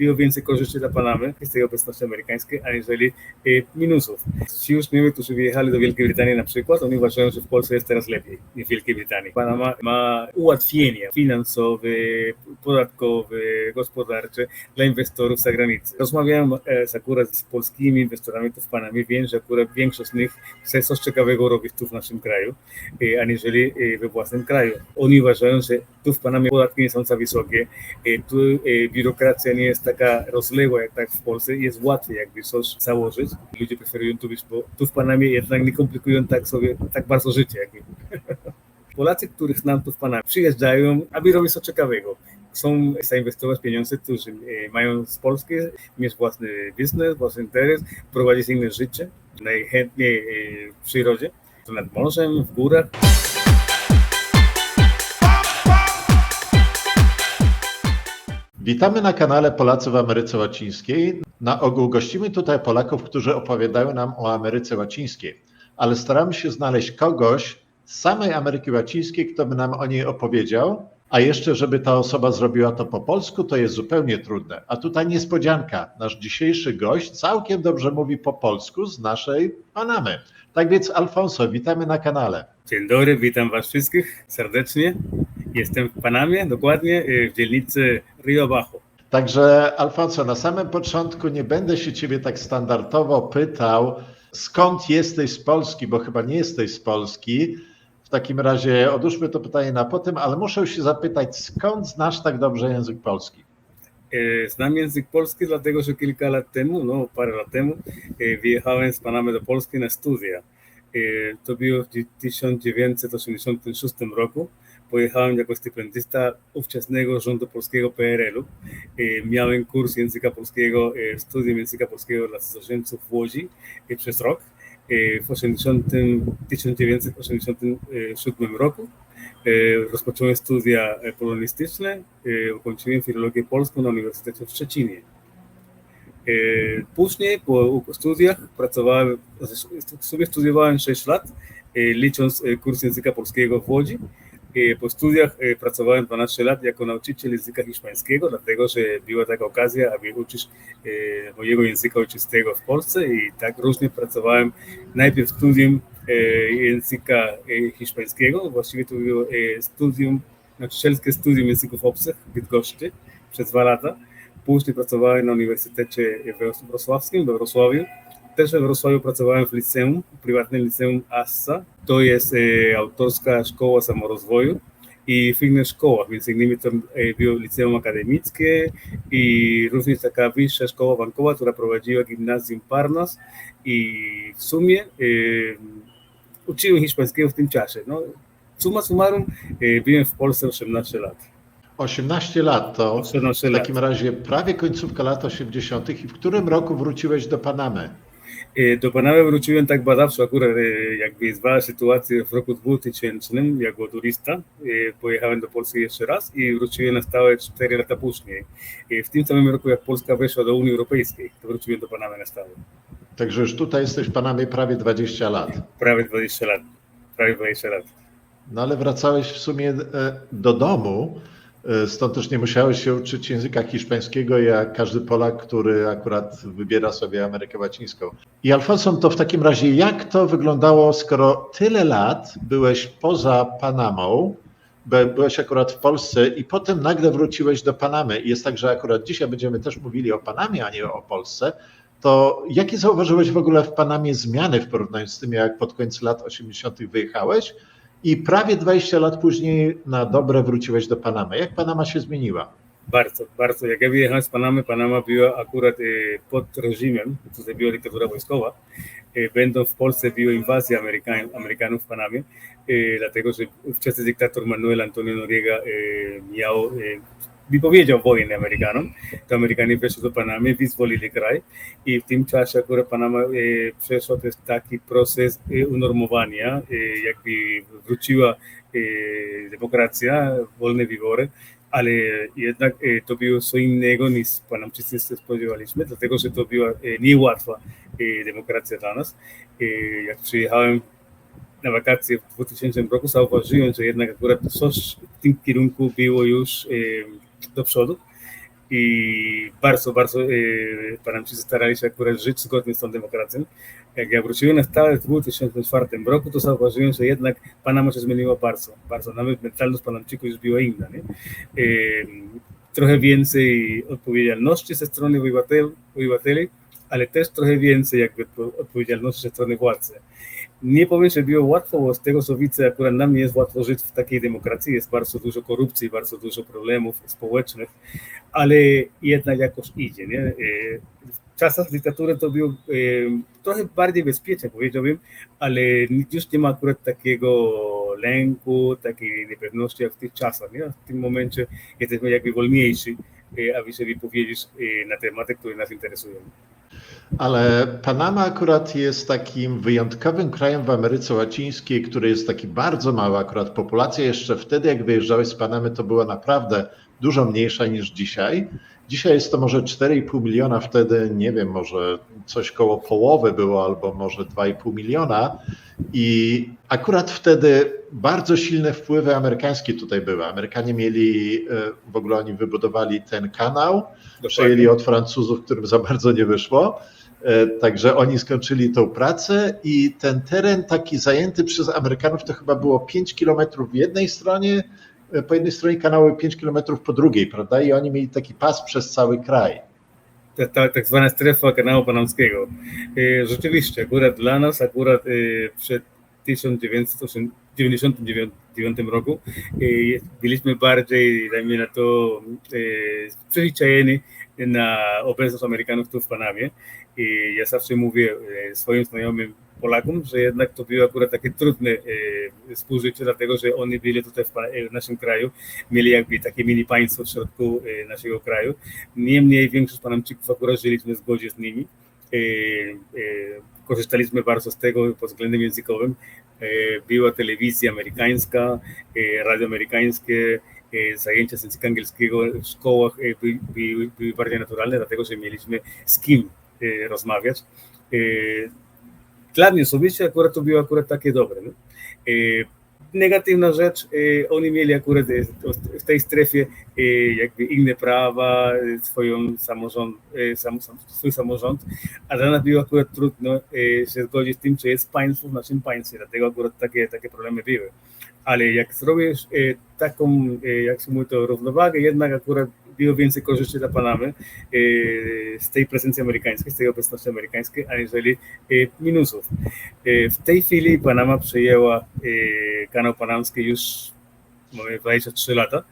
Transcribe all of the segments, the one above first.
było więcej korzyści dla Panamy z tej obecności amerykańskiej, aniżeli minusów. Ci uczniowie, którzy wyjechali do Wielkiej Brytanii na przykład, oni uważają, że w Polsce jest teraz lepiej niż w Wielkiej Brytanii. Panama ma ułatwienia finansowe, podatkowe, gospodarcze dla inwestorów z zagranicy. Rozmawiałem akurat z polskimi inwestorami tu w Panamie, wiem, że akurat większość z nich chce coś ciekawego robić tu w naszym kraju, aniżeli we własnym kraju. Oni uważają, że tu w Panamie podatki nie są za wysokie, tu biurokracja nie jest taka rozległa jak tak w Polsce, jest łatwiej jakby coś założyć. Ludzie preferują tu być, bo tu w Panamie jednak nie komplikują tak bardzo życie. Polacy, których znam tu w Panamie, przyjeżdżają, aby robić coś ciekawego. Chcą zainwestować pieniądze, którzy mają z Polski, mieć własny biznes, własny interes, prowadzić inne życie, najchętniej w przyrodzie, tu nad morzem, w górach. Witamy na kanale Polacy w Ameryce Łacińskiej. Na ogół gościmy tutaj Polaków, którzy opowiadają nam o Ameryce Łacińskiej, ale staramy się znaleźć kogoś z samej Ameryki Łacińskiej, kto by nam o niej opowiedział, a jeszcze żeby ta osoba zrobiła to po polsku, to jest zupełnie trudne. A tutaj niespodzianka, nasz dzisiejszy gość całkiem dobrze mówi po polsku z naszej Panamy. Tak więc Alfonso, witamy na kanale. Dzień dobry, witam Was wszystkich serdecznie. Jestem w Panamie, dokładnie w dzielnicy Rio Bajo. Także Alfonso, na samym początku nie będę się Ciebie tak standardowo pytał, skąd jesteś z Polski, bo chyba nie jesteś z Polski. W takim razie odłóżmy to pytanie na potem, ale muszę się zapytać, skąd znasz tak dobrze język polski? Znam język polski, dlatego że kilka lat temu, parę lat temu, wyjechałem z Panamy do Polski na studia. To było w 1986 roku. Pojechałem jako stypendysta ówczesnego rządu polskiego PRL-u. Miałem kurs języka polskiego, studium języka polskiego dla cudzoziemców w Łodzi przez rok. W 1987 roku rozpocząłem studia polonistyczne, ukończyłem filologię polską na Uniwersytecie w Szczecinie. Później po studiach studiowałem 6 lat, licząc kurs języka polskiego w Łodzi. Po studiach pracowałem 12 lat jako nauczyciel języka hiszpańskiego, dlatego że była taka okazja, aby uczyć mojego języka ojczystego w Polsce i tak różnie pracowałem. Najpierw studium języka hiszpańskiego, właściwie to było nauczycielskie studium języków obcych w Bydgoszczy przez 2 lata. Później pracowałem na Uniwersytecie Wrocławskim we Wrocławiu. Też we Wrocławiu pracowałem w liceum, prywatnym liceum ASSA. To jest autorska szkoła samorozwoju i w innych szkołach, między innymi to było liceum akademickie i również taka wyższa szkoła bankowa, która prowadziła gimnazjum Parnas i w sumie uczyłem hiszpańskiego w tym czasie. Summa summarum byłem w Polsce 18 lat. 18 lat to 18 w takim razie prawie końcówka lat 80. I w którym roku wróciłeś do Panamy? Do Panamy wróciłem tak badawczo, akurat jakby zbadać sytuację w roku 2000 jako turysta. Pojechałem do Polski jeszcze raz i wróciłem na stałe 4 lata później. W tym samym roku, jak Polska weszła do Unii Europejskiej, to wróciłem do Panamy na stałe. Także już tutaj jesteś w Panamie prawie 20 lat. Prawie 20 lat. No ale wracałeś w sumie do domu, stąd też nie musiałeś się uczyć języka hiszpańskiego jak każdy Polak, który akurat wybiera sobie Amerykę Łacińską. I Alfonso, to w takim razie jak to wyglądało, skoro tyle lat byłeś poza Panamą, byłeś akurat w Polsce i potem nagle wróciłeś do Panamy i jest tak, że akurat dzisiaj będziemy też mówili o Panamie, a nie o Polsce, to jakie zauważyłeś w ogóle w Panamie zmiany w porównaniu z tym, jak pod koniec lat 80. wyjechałeś? I prawie 20 lat później na dobre wróciłeś do Panamy. Jak Panama się zmieniła? Bardzo, bardzo. Jak ja wyjechałem z Panamy, Panama była akurat pod reżimem, tutaj była dyktatura wojskowa. Będą w Polsce była inwazja Amerykanów w Panamie, dlatego że ówczesny dyktator Manuel Antonio Noriega wypowiedział wojnę Amerykanom. To Amerykanie weszli do Panamy, wyzwolili kraj i w tym czasie akurat Panama przeszła też taki proces unormowania, jakby wróciła demokracja, wolne wybory, ale jednak to było co innego niż Panamczycy się spodziewaliśmy, dlatego że to była niełatwa demokracja dla nas. Jak przyjechałem na wakacje w 2000 roku, zauważyłem, że jednak akurat coś w tym kierunku było już do przodu i bardzo Panamczycy starali się akurat żyć zgodnie z tą demokracją. Jak ja wróciłem na stałe w 2004 roku, to zauważyłem, że jednak Panama się zmieniła bardzo. Nawet mentalność Panamczyków już była inna. Nie? Trochę więcej odpowiedzialności ze strony obywateli, ale też trochę więcej jakby odpowiedzialności ze strony władzy. Nie powiem, że było łatwo, bo z tego co widzę, akurat nam nie jest łatwo żyć w takiej demokracji, jest bardzo dużo korupcji, bardzo dużo problemów społecznych, ale jednak jakoś idzie. Nie? W czasach dyktatury to było trochę bardziej bezpiecznie, powiedziałbym, ale już nie ma akurat takiego lęku, takiej niepewności jak w tych czasach. Nie? W tym momencie jesteśmy jakby wolniejsi, aby się wypowiedzieć na tematy, które nas interesują. Ale Panama akurat jest takim wyjątkowym krajem w Ameryce Łacińskiej, który jest taki bardzo mały. Akurat populacja jeszcze wtedy, jak wyjeżdżałeś z Panamy, to była naprawdę dużo mniejsza niż dzisiaj. Dzisiaj jest to może 4,5 miliona, wtedy nie wiem, może coś koło połowy było, albo może 2,5 miliona. I akurat wtedy bardzo silne wpływy amerykańskie tutaj były. Amerykanie mieli, w ogóle oni wybudowali ten kanał, przejęli od Francuzów, którym za bardzo nie wyszło. Także oni skończyli tą pracę i ten teren taki zajęty przez Amerykanów to chyba było 5 kilometrów w jednej stronie, po jednej stronie kanału 5 kilometrów po drugiej, prawda? I oni mieli taki pas przez cały kraj. Tak zwana strefa kanału panamskiego. Rzeczywiście, akurat dla nas, przed 1999 roku byliśmy bardziej, dajmy na to, przyzwyczajeni na obecność Amerykanów tu w Panamie. I ja zawsze mówię swoim znajomym Polakom, że jednak to było akurat takie trudne współżycie, dlatego że oni byli tutaj w naszym kraju, mieli jakby takie mini państwo w środku naszego kraju. Niemniej większość Panamczyków akurat żyliśmy w zgodzie z nimi. Korzystaliśmy bardzo z tego pod względem językowym. Była telewizja amerykańska, radio amerykańskie, zajęcia z języka angielskiego w szkołach były bardziej naturalne, dlatego że mieliśmy z kim rozmawiać. Dla mnie osobiście akurat to było takie dobre. No? Negatywna rzecz, oni mieli akurat w tej strefie jakby inne prawa, swój samorząd, a dla nas było akurat trudno się zgodzić z tym, co jest państwo w naszym państwie, dlatego akurat takie problemy były. Ale jak zrobisz taką, jak się mówi, to równowagę, jednak akurat było więcej korzyści dla Panamy z tej prezencji amerykańskiej, z tej obecności amerykańskiej, aniżeli minusów. W tej chwili Panama przejęła kanał panamski już mamy 23 lata.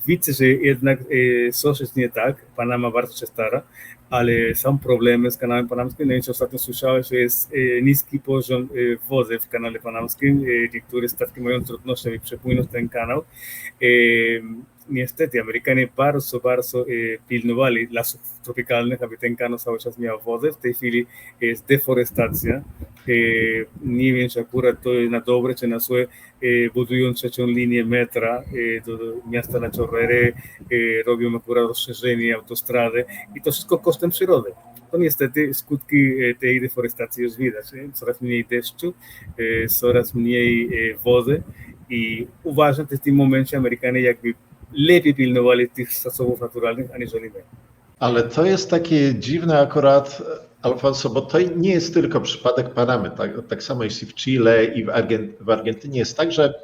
Widzę, że jednak coś jest nie tak. Panama bardzo się stara, ale są problemy z kanałem panamskim. No i ostatnio słyszałem, że jest niski poziom wody w kanale panamskim. Niektóre statki mają trudności, aby przepłynąć ten kanał. Niestety Amerykanie bardzo pilnowali lasów tropikalnych, aby ten kanał cały czas miał wodę. W tej chwili jest deforestacja. Nie wiem, czy akurat to jest na dobre, czy na złe. Budują trzecią linię metra do miasta La Chorrera, robią akurat rozszerzenie autostrady i to wszystko kosztem przyrody. To niestety skutki tej deforestacji już widać. Coraz mniej deszczu, coraz mniej wody i uważam, że w tym momencie Amerykanie jakby lepiej pilnowali tych zasobów naturalnych, aniżeli my. Ale to jest takie dziwne akurat, Alfonso, bo to nie jest tylko przypadek Panamy. Tak samo jeśli w Chile i w Argentynie jest tak, że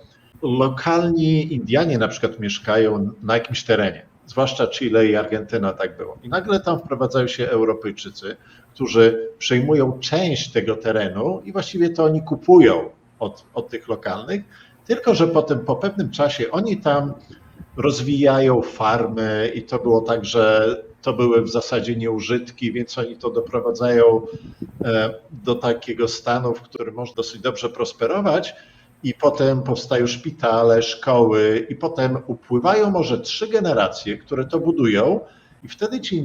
lokalni Indianie na przykład mieszkają na jakimś terenie, zwłaszcza Chile i Argentyna tak było. I nagle tam wprowadzają się Europejczycy, którzy przejmują część tego terenu i właściwie to oni kupują od tych lokalnych, tylko że potem po pewnym czasie oni tam rozwijają farmy i to było tak, że to były w zasadzie nieużytki, więc oni to doprowadzają do takiego stanu, w którym można dosyć dobrze prosperować i potem powstają szpitale, szkoły i potem upływają może 3 generacje, które to budują I wtedy ci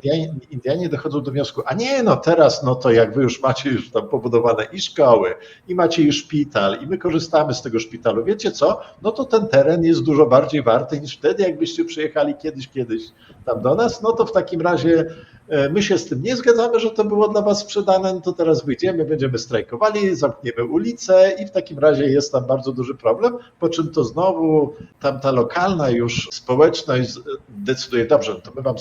Indianie dochodzą do wniosku, a nie, no teraz, no to jak wy już macie już tam pobudowane i szkoły, i macie już szpital, i my korzystamy z tego szpitalu, wiecie co, no to ten teren jest dużo bardziej warty niż wtedy, jakbyście przyjechali kiedyś tam do nas, no to w takim razie my się z tym nie zgadzamy, że to było dla was sprzedane, no to teraz wyjdziemy, będziemy strajkowali, zamkniemy ulicę i w takim razie jest tam bardzo duży problem, po czym to znowu tamta lokalna już społeczność decyduje, dobrze, to my wam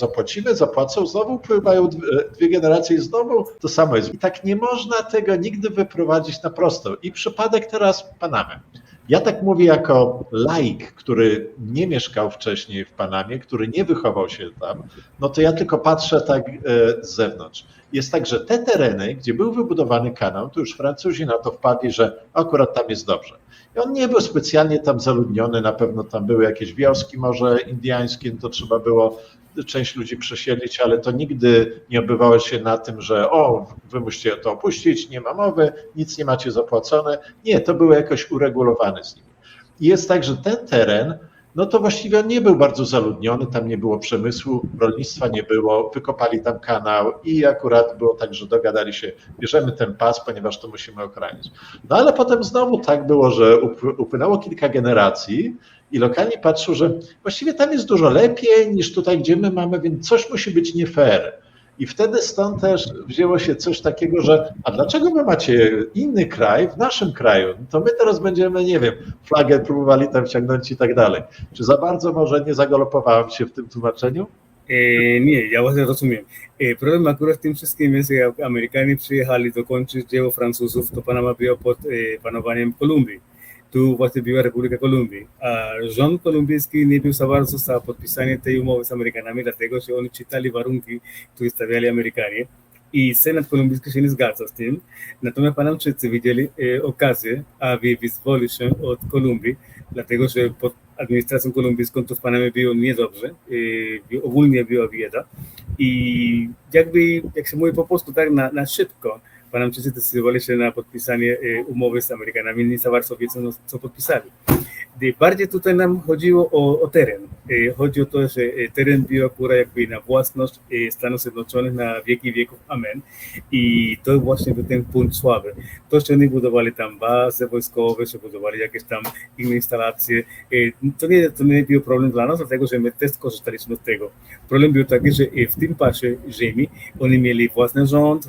zapłacą, znowu pływają dwie generacje i znowu to samo jest. I tak nie można tego nigdy wyprowadzić na prosto. I przypadek teraz Panamy. Ja tak mówię jako laik, który nie mieszkał wcześniej w Panamie, który nie wychował się tam, no to ja tylko patrzę tak z zewnątrz. Jest tak, że te tereny, gdzie był wybudowany kanał, to już Francuzi na to wpadli, że akurat tam jest dobrze. I on nie był specjalnie tam zaludniony, na pewno tam były jakieś wioski może indyjskie, to trzeba było część ludzi przesiedlić, ale to nigdy nie odbywało się na tym, że wy musicie to opuścić, nie ma mowy, nic nie macie zapłacone. Nie, to było jakoś uregulowane z nimi. I jest tak, że ten teren, no to właściwie on nie był bardzo zaludniony, tam nie było przemysłu, rolnictwa nie było, wykopali tam kanał i akurat było tak, że dogadali się, bierzemy ten pas, ponieważ to musimy ochranić. No ale potem znowu tak było, że upłynęło kilka generacji i lokalni patrzą, że właściwie tam jest dużo lepiej niż tutaj, gdzie my mamy, więc coś musi być nie fair. I wtedy stąd też wzięło się coś takiego, że a dlaczego wy macie inny kraj w naszym kraju? To my teraz będziemy, nie wiem, flagę próbowali tam wciągnąć i tak dalej. Czy za bardzo może nie zagalopowałem się w tym tłumaczeniu? Nie, ja właśnie rozumiem. Problem akurat w tym wszystkim jest, że jak Amerykanie przyjechali dokończyć dzieło Francuzów, to Panama była pod panowaniem Kolumbii. Tu właśnie była Republika Kolumbii, a rząd kolumbijski nie był za bardzo za podpisanie tej umowy z Amerykanami, dlatego że oni czytali warunki, które stawiali Amerykanie i Senat kolumbijski się nie zgadza z tym. Natomiast Panamczycy widzieli okazję, aby wyzwolić się od Kolumbii, dlatego że pod administracją kolumbijską to w Panamie było niedobrze, ogólnie była bieda i jak się mówi po polsku tak na szybko, Panamczycy zdecydowali się na podpisanie umowy z Amerykanami, nie za bardzo wiedzą, co podpisali. Bardziej tutaj nam chodziło o teren. Chodzi o to, że teren był akurat jakby na własność Stanów Zjednoczonych na wieki wieków. Amen. I to właśnie był ten punkt słaby. To, że oni budowali tam bazy wojskowe, że budowali jakieś tam inne instalacje, to nie był problem dla nas, dlatego że my też korzystaliśmy z tego. Problem był taki, że w tym pasie ziemi oni mieli własny rząd,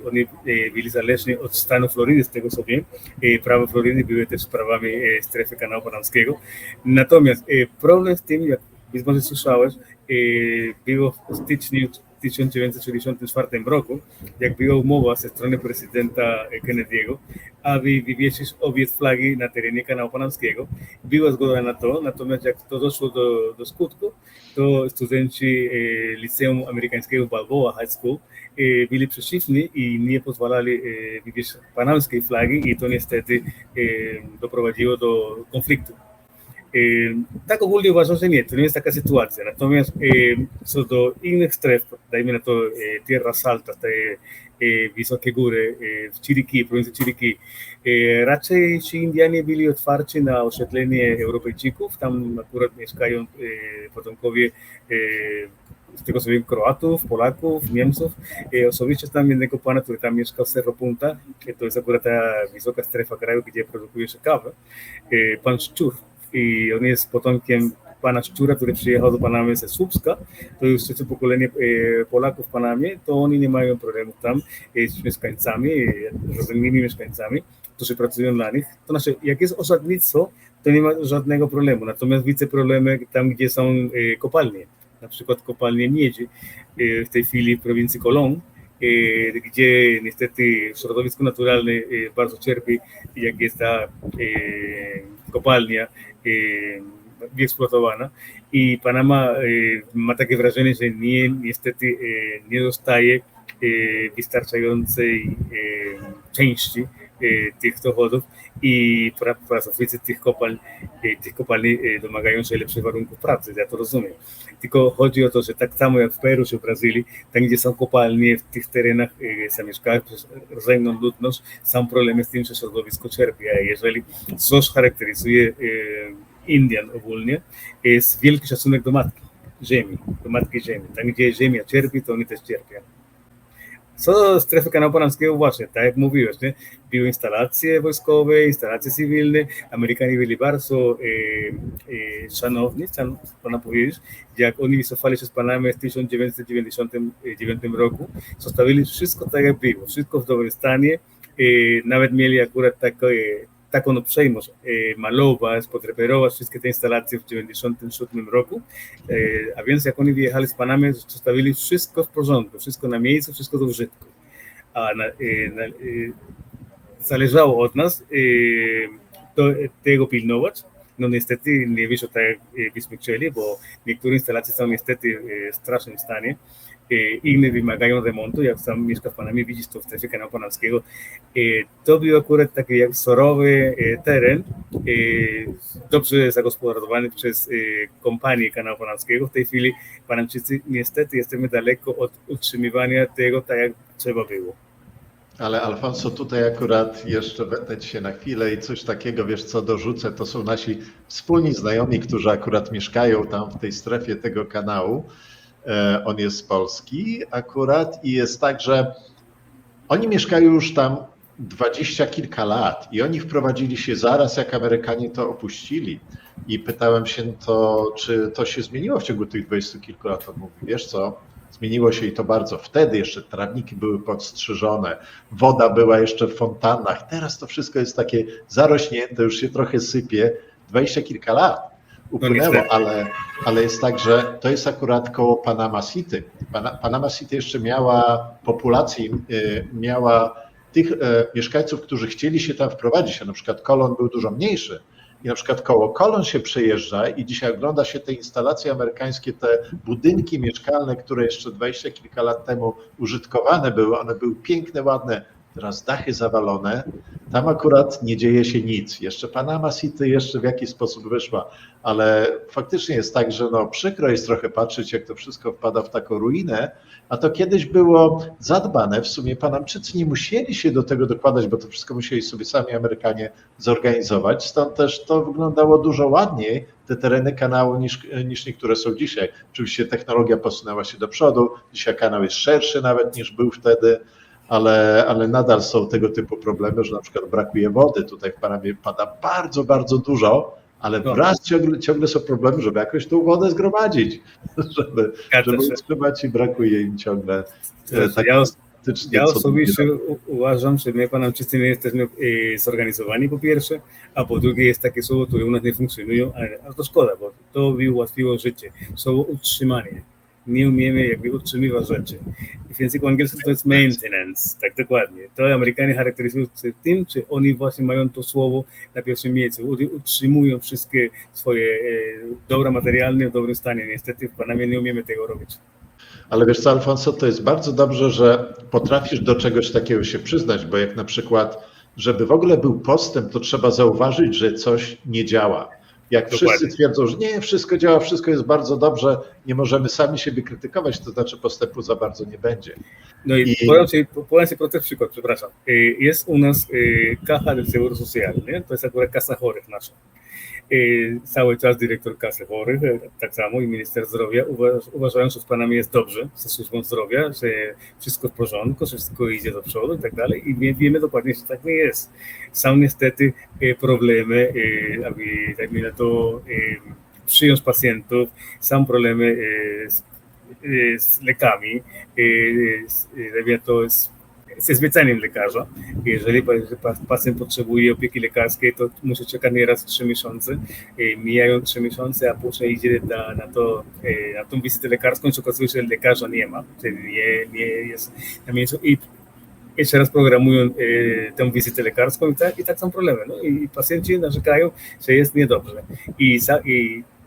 oni byli zależni od stanu Florydy, z tego co wiem. Prawa Florydy były też sprawami strefy kanału panamskiego. Natomiast problem z tym, jak być może słyszałeś, było w styczniu 1964 roku, jak była umowa ze strony prezydenta Kennedy'ego, aby wywiesić obie flagi na terenie kanału panamskiego. Była zgoda na to, natomiast jak to doszło do skutku, to studenci Liceum Amerykańskiego Balboa High School byli przeciwni i nie pozwalali wywiesić panamskiej flagi i to niestety doprowadziło do konfliktu. Tak ogólnie uważam, że nie, to nie jest taka sytuacja. Natomiast co do innych stref, dajmy na to Tierras Altas, te wysokie góry w Chiriquí, prowincji Chiriquí, raczej ci Indianie byli otwarci na osiedlenie Europejczyków, tam akurat mieszkają potomkowie z tego co wiem, Kroatów, Polaków, Niemców. Osobiście znam jednego pana, który tam mieszkał w Cerro Punta, to jest akurat ta wysoka strefa kraju, gdzie produkuje się kawę, pan Szczur. I on jest potomkiem pana Szczura, który przyjechał do Panamy ze Słupska. To już trzecie pokolenie Polaków w Panamie, to oni nie mają problemów tam z mieszkańcami, z innymi mieszkańcami, którzy pracują dla nich. To znaczy, jak jest osadnictwo, to nie ma żadnego problemu. Natomiast widzę problemy tam, gdzie są kopalnie. Na przykład kopalnie miedzi w tej chwili w prowincji Colón, gdzie niestety środowisko naturalne bardzo cierpi, jak jest ta kopalnia wyeksploatowana i Panama ma takie wrażenie, że niestety nie dostaje wystarczającej części tych dochodów i pracownicy tych kopalni domagają się lepszych warunków pracy, ja to rozumiem. Tylko chodzi o to, że tak samo jak w Peru czy w Brazylii, tam gdzie są kopalnie, w tych terenach zamieszkałych przez rodzajną ludność, są problemy z tym, że środowisko czerpie. A jeżeli coś charakteryzuje Indian ogólnie, jest wielki szacunek do matki. ziemi, do matki ziemi. Tam, gdzie ziemia cierpi, to oni też cierpią. Co do strefy kanału panamskiego, właśnie, tak jak mówiłeś, nie? Były instalacje wojskowe, instalacje cywilne, Amerykanie byli bardzo szanowni, można powiedzieć, jak oni wycofali się z Panamy w 1999 roku, zostawili wszystko tak jak było, wszystko w dobrym stanie, nawet mieli akurat taką uprzejmość malować, podreperować wszystkie te instalacje w 1997 roku, a więc jak oni wyjechali z Panamy, zostawili wszystko w porządku, wszystko na miejscu, wszystko do użytku. A zależało od nas tego pilnować. No niestety nie wyszło tak, jak byśmy chcieli, bo niektóre instalacje są niestety w strasznym stanie. Inne wymagają remontu, jak sam mieszka w Panamie, widzisz to w strefie kanału panamskiego. To był akurat taki jak surowy teren, dobrze zagospodarowany przez kompanię kanału panamskiego. W tej chwili Panamczycy niestety jesteśmy daleko od utrzymywania tego tak jak trzeba było. Ale Alfonso, tutaj akurat jeszcze wetnę się na chwilę i coś takiego, wiesz co, dorzucę, to są nasi wspólni znajomi, którzy akurat mieszkają tam w tej strefie tego kanału. On jest z Polski akurat i jest tak, że oni mieszkają już tam 20 kilka lat i oni wprowadzili się zaraz, jak Amerykanie to opuścili. I pytałem się to, czy to się zmieniło w ciągu tych 20 kilku lat. On mówi, wiesz co, zmieniło się i to bardzo. Wtedy jeszcze trawniki były podstrzyżone, woda była jeszcze w fontannach. Teraz to wszystko jest takie zarośnięte, już się trochę sypie. 20 kilka lat upłynęło, ale jest tak, że to jest akurat koło Panama City. Panama City jeszcze miała populację, miała tych mieszkańców, którzy chcieli się tam wprowadzić, a na przykład Colon był dużo mniejszy. I na przykład koło Colon się przejeżdża i dzisiaj ogląda się te instalacje amerykańskie, te budynki mieszkalne, które jeszcze 20 kilka lat temu użytkowane były, one były piękne, ładne, teraz dachy zawalone, tam akurat nie dzieje się nic. Jeszcze Panama City jeszcze w jakiś sposób wyszła, ale faktycznie jest tak, że no przykro jest trochę patrzeć, jak to wszystko wpada w taką ruinę, a to kiedyś było zadbane. W sumie Panamczycy nie musieli się do tego dokładać, bo to wszystko musieli sobie sami Amerykanie zorganizować, stąd też to wyglądało dużo ładniej, te tereny kanału niż niektóre są dzisiaj. Oczywiście technologia posunęła się do przodu, dzisiaj kanał jest szerszy nawet niż był wtedy, ale nadal są tego typu problemy, że na przykład brakuje wody. Tutaj w Panamie pada bardzo, bardzo dużo, ale wraz ciągle są problemy, żeby jakoś tą wodę zgromadzić, żeby utrzymać i brakuje im ciągle. Ja osobiście uważam, że my Panamczycy nie jesteśmy zorganizowani po pierwsze, a po drugie jest takie słowo, które u nas nie funkcjonują, a to szkoda, bo to by ułatwiło życie. Słowo utrzymanie. Nie umiemy jakby utrzymywać rzeczy. W języku angielskim to jest maintenance, tak dokładnie. To Amerykanie charakteryzują się tym, czy oni właśnie mają to słowo na pierwszym miejscu. Utrzymują wszystkie swoje dobra materialne w dobrym stanie. Niestety w Panamie nie umiemy tego robić. Ale wiesz co, Alfonso, to jest bardzo dobrze, że potrafisz do czegoś takiego się przyznać, bo jak na przykład, żeby w ogóle był postęp, to trzeba zauważyć, że coś nie działa. Jak wszyscy twierdzą, że nie, wszystko działa, wszystko jest bardzo dobrze, nie możemy sami siebie krytykować, to znaczy postępu za bardzo nie będzie. No i podam ci prosty przykład, przepraszam. Jest u nas Caja del Seguro Social, nie? To jest akurat Kasa Chorych nasza. Cały czas dyrektor Kasy Chorych, tak samo i minister zdrowia uważają, że w Panamie jest dobrze ze służbą zdrowia, że wszystko w porządku, że wszystko idzie do przodu i tak dalej i wiemy dokładnie, że tak nie jest. Są niestety problemy, aby na to przyjąć pacjentów, są problemy z lekami, ze zleceniem lekarza. Jeżeli pacjent potrzebuje opieki lekarskiej, to musi czekać nieraz 3 miesiące. Mijają 3 miesiące, a później idzie na tą wizytę lekarską i się okazuje, że lekarza nie ma, czyli nie jest na miejscu i jeszcze raz programują tę wizytę lekarską i tak są problemy. No i pacjenci narzekają, że jest niedobrze. I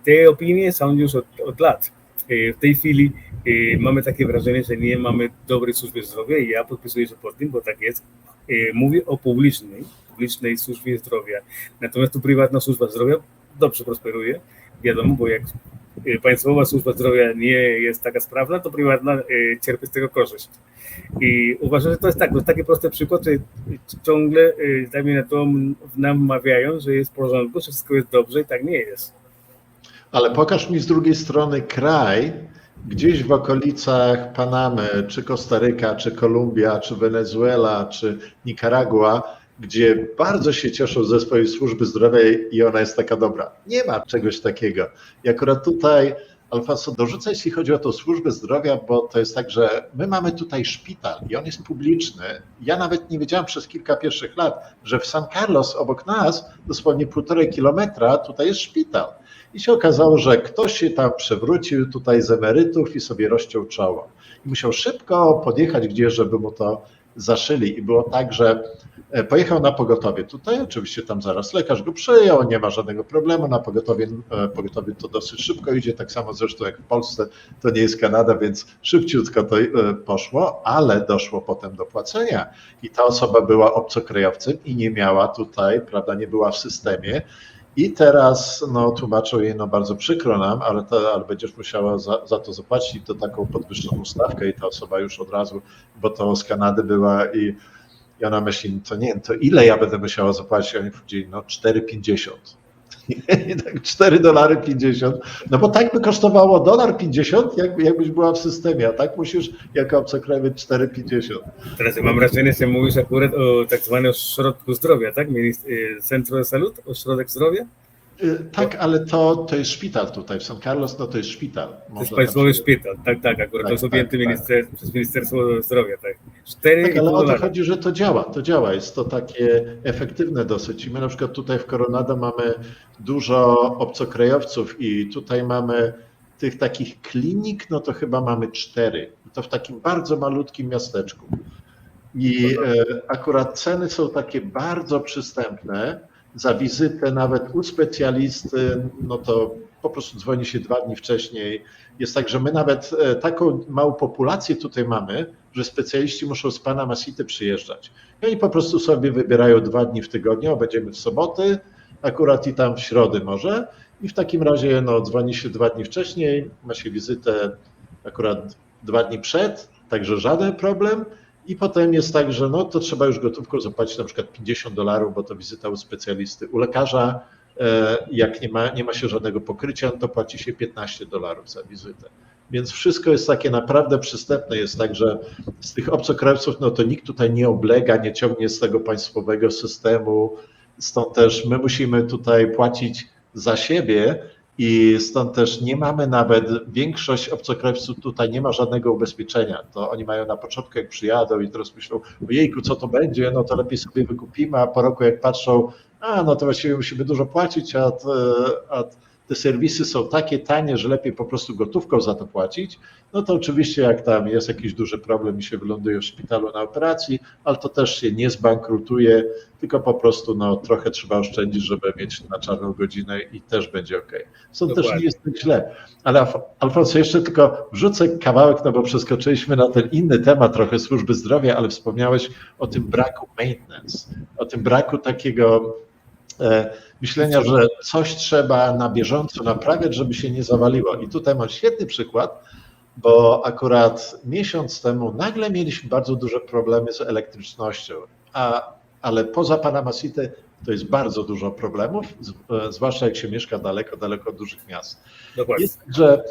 te opinie są już od lat. W tej chwili mamy takie wrażenie, że nie mamy dobrej służby zdrowia i ja podpisuję się pod tym, bo tak jest. Mówię o publicznej służbie zdrowia. Natomiast tu prywatna służba zdrowia dobrze prosperuje. Wiadomo, bo jak państwowa służba zdrowia nie jest taka sprawna, to prywatna cierpi z tego korzyść. I uważam, że to jest tak, to taki prosty przykład, że ciągle dajmy na to nam mawiają, że jest w porządku, że wszystko jest dobrze i tak nie jest. Ale pokaż mi z drugiej strony kraj, gdzieś w okolicach Panamy, czy Kostaryka, czy Kolumbia, czy Wenezuela, czy Nikaragua, gdzie bardzo się cieszą ze swojej służby zdrowia i ona jest taka dobra. Nie ma czegoś takiego. I akurat tutaj, Alfonso, dorzucę, jeśli chodzi o tą służbę zdrowia, bo to jest tak, że my mamy tutaj szpital i on jest publiczny. Ja nawet nie wiedziałem przez kilka pierwszych lat, że w San Carlos obok nas, dosłownie 1,5 kilometra, tutaj jest szpital. I się okazało, że ktoś się tam przewrócił tutaj z emerytów i sobie rozciął czoło. I musiał szybko podjechać gdzieś, żeby mu to zaszyli. I było tak, że pojechał na pogotowie tutaj, oczywiście tam zaraz lekarz go przyjął, nie ma żadnego problemu, na pogotowie to dosyć szybko idzie, tak samo zresztą jak w Polsce, to nie jest Kanada, więc szybciutko to poszło, ale doszło potem do płacenia i ta osoba była obcokrajowcem i nie miała tutaj, prawda, nie była w systemie. I teraz tłumaczą jej, bardzo przykro nam, ale będziesz musiała za to zapłacić i to taką podwyższoną stawkę i ta osoba już od razu, bo to z Kanady była i ona myśli, to ile ja będę musiała zapłacić? Oni powiedzieli, 4,50. I tak $4,50, bo tak by kosztowało $1,50, jakbyś była w systemie, a tak musisz jako obcokrajowiec 4,50. Teraz mam wrażenie, że mówisz akurat o tak zwanym ośrodku zdrowia, tak? Centrum de Salud, ośrodek zdrowia? Tak, ale to jest szpital tutaj w San Carlos, to jest szpital. To jest państwowy szpital, tak, akurat to jest objęty przez Ministerstwo Zdrowia, tak. Tak, ale o to chodzi, że to działa, jest to takie efektywne dosyć i my na przykład tutaj w Coronado mamy dużo obcokrajowców i tutaj mamy tych takich klinik, to chyba mamy 4, to w takim bardzo malutkim miasteczku i akurat ceny są takie bardzo przystępne. Za wizytę nawet u specjalisty, to po prostu dzwoni się 2 dni wcześniej. Jest tak, że my nawet taką małą populację tutaj mamy, że specjaliści muszą z Panama City przyjeżdżać. I oni po prostu sobie wybierają 2 dni w tygodniu, będziemy w soboty, akurat i tam w środę może. I w takim razie dzwoni się 2 dni wcześniej, ma się wizytę akurat 2 dni przed, także żaden problem. I potem jest tak, że to trzeba już gotówką zapłacić na przykład $50, bo to wizyta u specjalisty. U lekarza, jak nie ma się żadnego pokrycia, to płaci się $15 za wizytę. Więc wszystko jest takie naprawdę przystępne. Jest tak, że z tych obcokrajowców, to nikt tutaj nie oblega, nie ciągnie z tego państwowego systemu. Stąd też my musimy tutaj płacić za siebie. I stąd też nie mamy nawet, większość obcokrajowców tutaj nie ma żadnego ubezpieczenia. To oni mają na początku, jak przyjadą i teraz myślą, ojejku, co to będzie, to lepiej sobie wykupimy, a po roku jak patrzą, to właściwie musimy dużo płacić, a te serwisy są takie tanie, że lepiej po prostu gotówką za to płacić, to oczywiście jak tam jest jakiś duży problem i się wyląduje w szpitalu na operacji, ale to też się nie zbankrutuje, tylko po prostu trochę trzeba oszczędzić, żeby mieć na czarną godzinę i też będzie okej. Stąd też nie jest tak źle. Ale Alfonso, jeszcze tylko wrzucę kawałek, bo przeskoczyliśmy na ten inny temat trochę służby zdrowia, ale wspomniałeś o tym braku maintenance, o tym braku takiego myślenia, że coś trzeba na bieżąco naprawiać, żeby się nie zawaliło. I tutaj mam świetny przykład, bo akurat miesiąc temu nagle mieliśmy bardzo duże problemy z elektrycznością, ale poza Panama City to jest bardzo dużo problemów, zwłaszcza jak się mieszka daleko od dużych miast. Dokładnie. Jest, że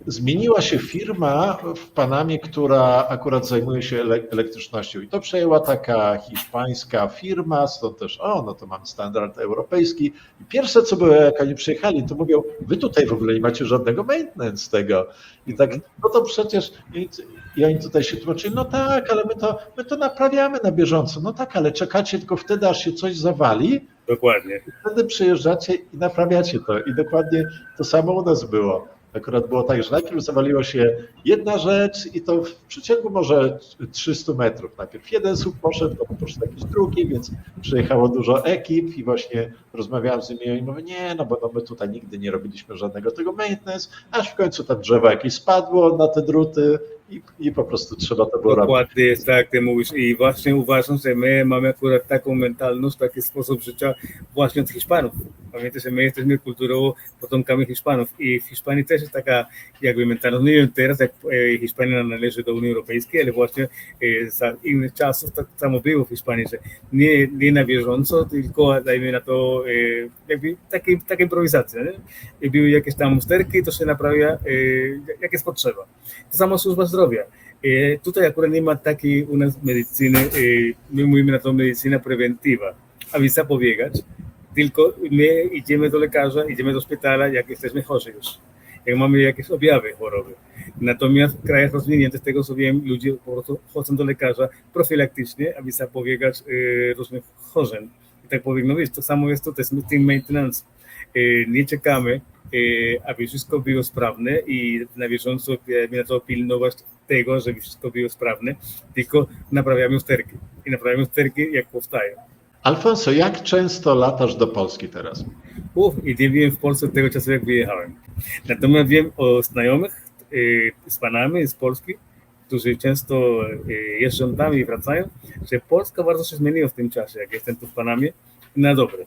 zmieniła się firma w Panamie, która akurat zajmuje się elektrycznością i to przejęła taka hiszpańska firma, stąd też to mamy standard europejski i pierwsze co było, jak oni przyjechali, to mówią, wy tutaj w ogóle nie macie żadnego maintenance tego i tak, to przecież i oni tutaj się tłumaczyli, tak, ale my to naprawiamy na bieżąco, tak, ale czekacie tylko wtedy, aż się coś zawali. Dokładnie. I wtedy przyjeżdżacie i naprawiacie to i dokładnie to samo u nas było. Akurat było tak, że najpierw zawaliła się jedna rzecz i to w przeciągu może 300 metrów. Najpierw jeden słup poszedł, potem poszedł jakiś drugi, więc przyjechało dużo ekip i właśnie rozmawiałem z nimi i mówię, bo my tutaj nigdy nie robiliśmy żadnego tego maintenance, aż w końcu tam drzewo jakieś spadło na te druty i po prostu trzeba to było robić. Dokładnie jest tak, jak ty mówisz i właśnie uważam, że my mamy akurat taką mentalność, taki sposób życia właśnie od Hiszpanów. Pamiętaj, że my jesteśmy kulturowo potomkami Hiszpanów i w Hiszpanii też jest taka jakby mentalność, nie wiem teraz, jak Hiszpania należy do Unii Europejskiej, ale właśnie za innych czasów tak samo było w Hiszpanii, że nie na bieżąco, tylko dajmy na to jakby taka improwizacja. Nie? Były jakieś tam usterki, to się naprawia jak jest potrzeba. To samo służba zdrowia. Tutaj akurat nie ma takiej u nas medycyny, my mówimy na to medycyna prewentywa, aby zapobiegać, tylko my idziemy do lekarza, idziemy do szpitala, jak jesteśmy chorzy już, jak mamy jakieś objawy choroby. Natomiast w krajach rozwiniętych, z tego co wiem, ludzie po prostu chodzą do lekarza profilaktycznie, aby zapobiegać różnym schorzeń. I tak powinno być. To samo jest to jest team maintenance. Nie czekamy, aby wszystko było sprawne i na bieżąco na to pilnować tego, żeby wszystko było sprawne, tylko naprawiamy usterki. I naprawiamy usterki, jak powstają. Alfonso, jak często latasz do Polski teraz? I nie byłem w Polsce od tego czasu, jak wyjechałem. Natomiast wiem o znajomych z Panamy, z Polski, którzy często jeżdżą tam i wracają, że Polska bardzo się zmieniła w tym czasie, jak jestem tu w Panamie, na dobre.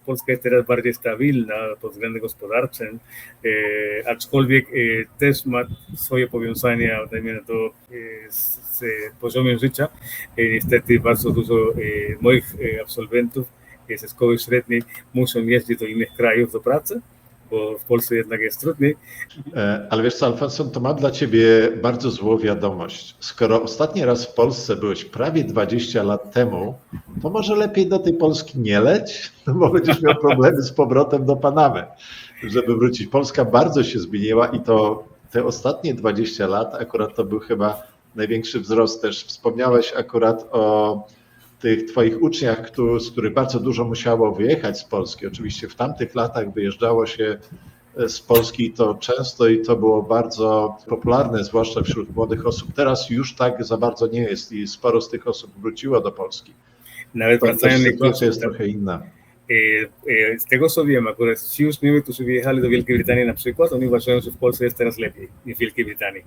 Polska jest teraz bardziej stabilna pod względem gospodarczym, aczkolwiek też ma swoje powiązania dajmy na to z poziomem życia. Niestety bardzo dużo moich absolwentów ze szkoły średniej muszą jeździć do innych krajów do pracy, bo w Polsce jednak jest trudniej. Ale wiesz co, Alfonso, to mam dla ciebie bardzo złą wiadomość. Skoro ostatni raz w Polsce byłeś prawie 20 lat temu, to może lepiej do tej Polski nie leć, no bo będziesz miał problemy z powrotem do Panamy, żeby wrócić. Polska bardzo się zmieniła i to te ostatnie 20 lat akurat to był chyba największy wzrost też. Wspomniałeś akurat o tych twoich uczniach, z których bardzo dużo musiało wyjechać z Polski. Oczywiście w tamtych latach wyjeżdżało się z Polski to często i to było bardzo popularne, zwłaszcza wśród młodych osób. Teraz już tak za bardzo nie jest i sporo z tych osób wróciło do Polski. Nawet wracają sytuacja jest trochę inna. Z tego co wiem, akurat ci już uczniowie, którzy wyjechali do Wielkiej Brytanii na przykład, oni uważają, że w Polsce jest teraz lepiej niż w Wielkiej Brytanii.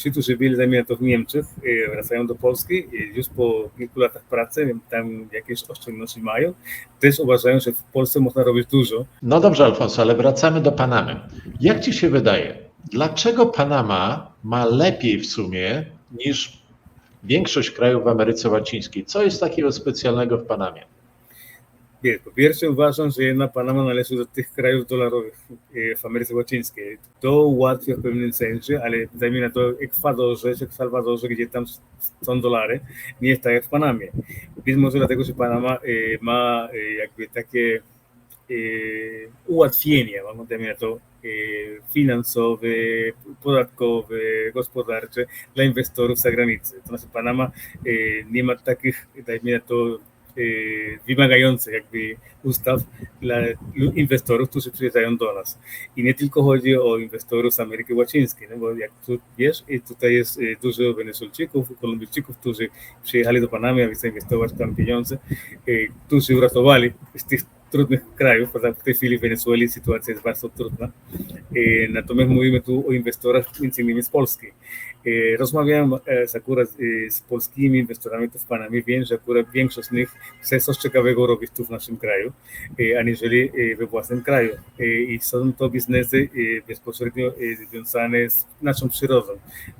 Ci, którzy byli zamiast to w Niemczech, wracają do Polski już po kilku latach pracy, tam jakieś oszczędności mają, też uważają, że w Polsce można robić dużo. No dobrze, Alfonso, ale wracamy do Panamy. Jak ci się wydaje, dlaczego Panama ma lepiej w sumie niż większość krajów w Ameryce Łacińskiej? Co jest takiego specjalnego w Panamie? Po pierwsze uważam, że jedna Panama należy do tych krajów dolarowych w Ameryce Łacińskiej. To ułatwia w pewnym sensie, ale dajmy na to Ekwadorze czy Salwadorze, gdzie tam są dolary, nie jest tak jak w Panamie. Być może dlatego, że Panama ma jakby takie ułatwienia, dajmy na to finansowe, podatkowe, gospodarcze dla inwestorów z zagranicy. To znaczy Panama nie ma takich, dajmy na to, wymagających jakby ustaw dla inwestorów, którzy przyjeżdżają do nas. I nie tylko chodzi o inwestorów z Ameryki Łacińskiej, no bo jak tu wiesz, tutaj jest dużo Wenezuelczyków, Kolumbijczyków, którzy przyjechali do Panamy, aby zainwestować tam pieniądze, którzy uratowali z tych trudnych krajów, w tej chwili w Wenezueli sytuacja jest bardzo trudna. Natomiast mówimy tu o inwestorach między innymi z Polski. Rozmawiałem akurat z polskimi inwestorami tu w Panamie, wiem, że akurat większość z nich chce coś ciekawego robić tu w naszym kraju, aniżeli we własnym kraju. I są to biznesy bezpośrednio związane z naszą przyrodą.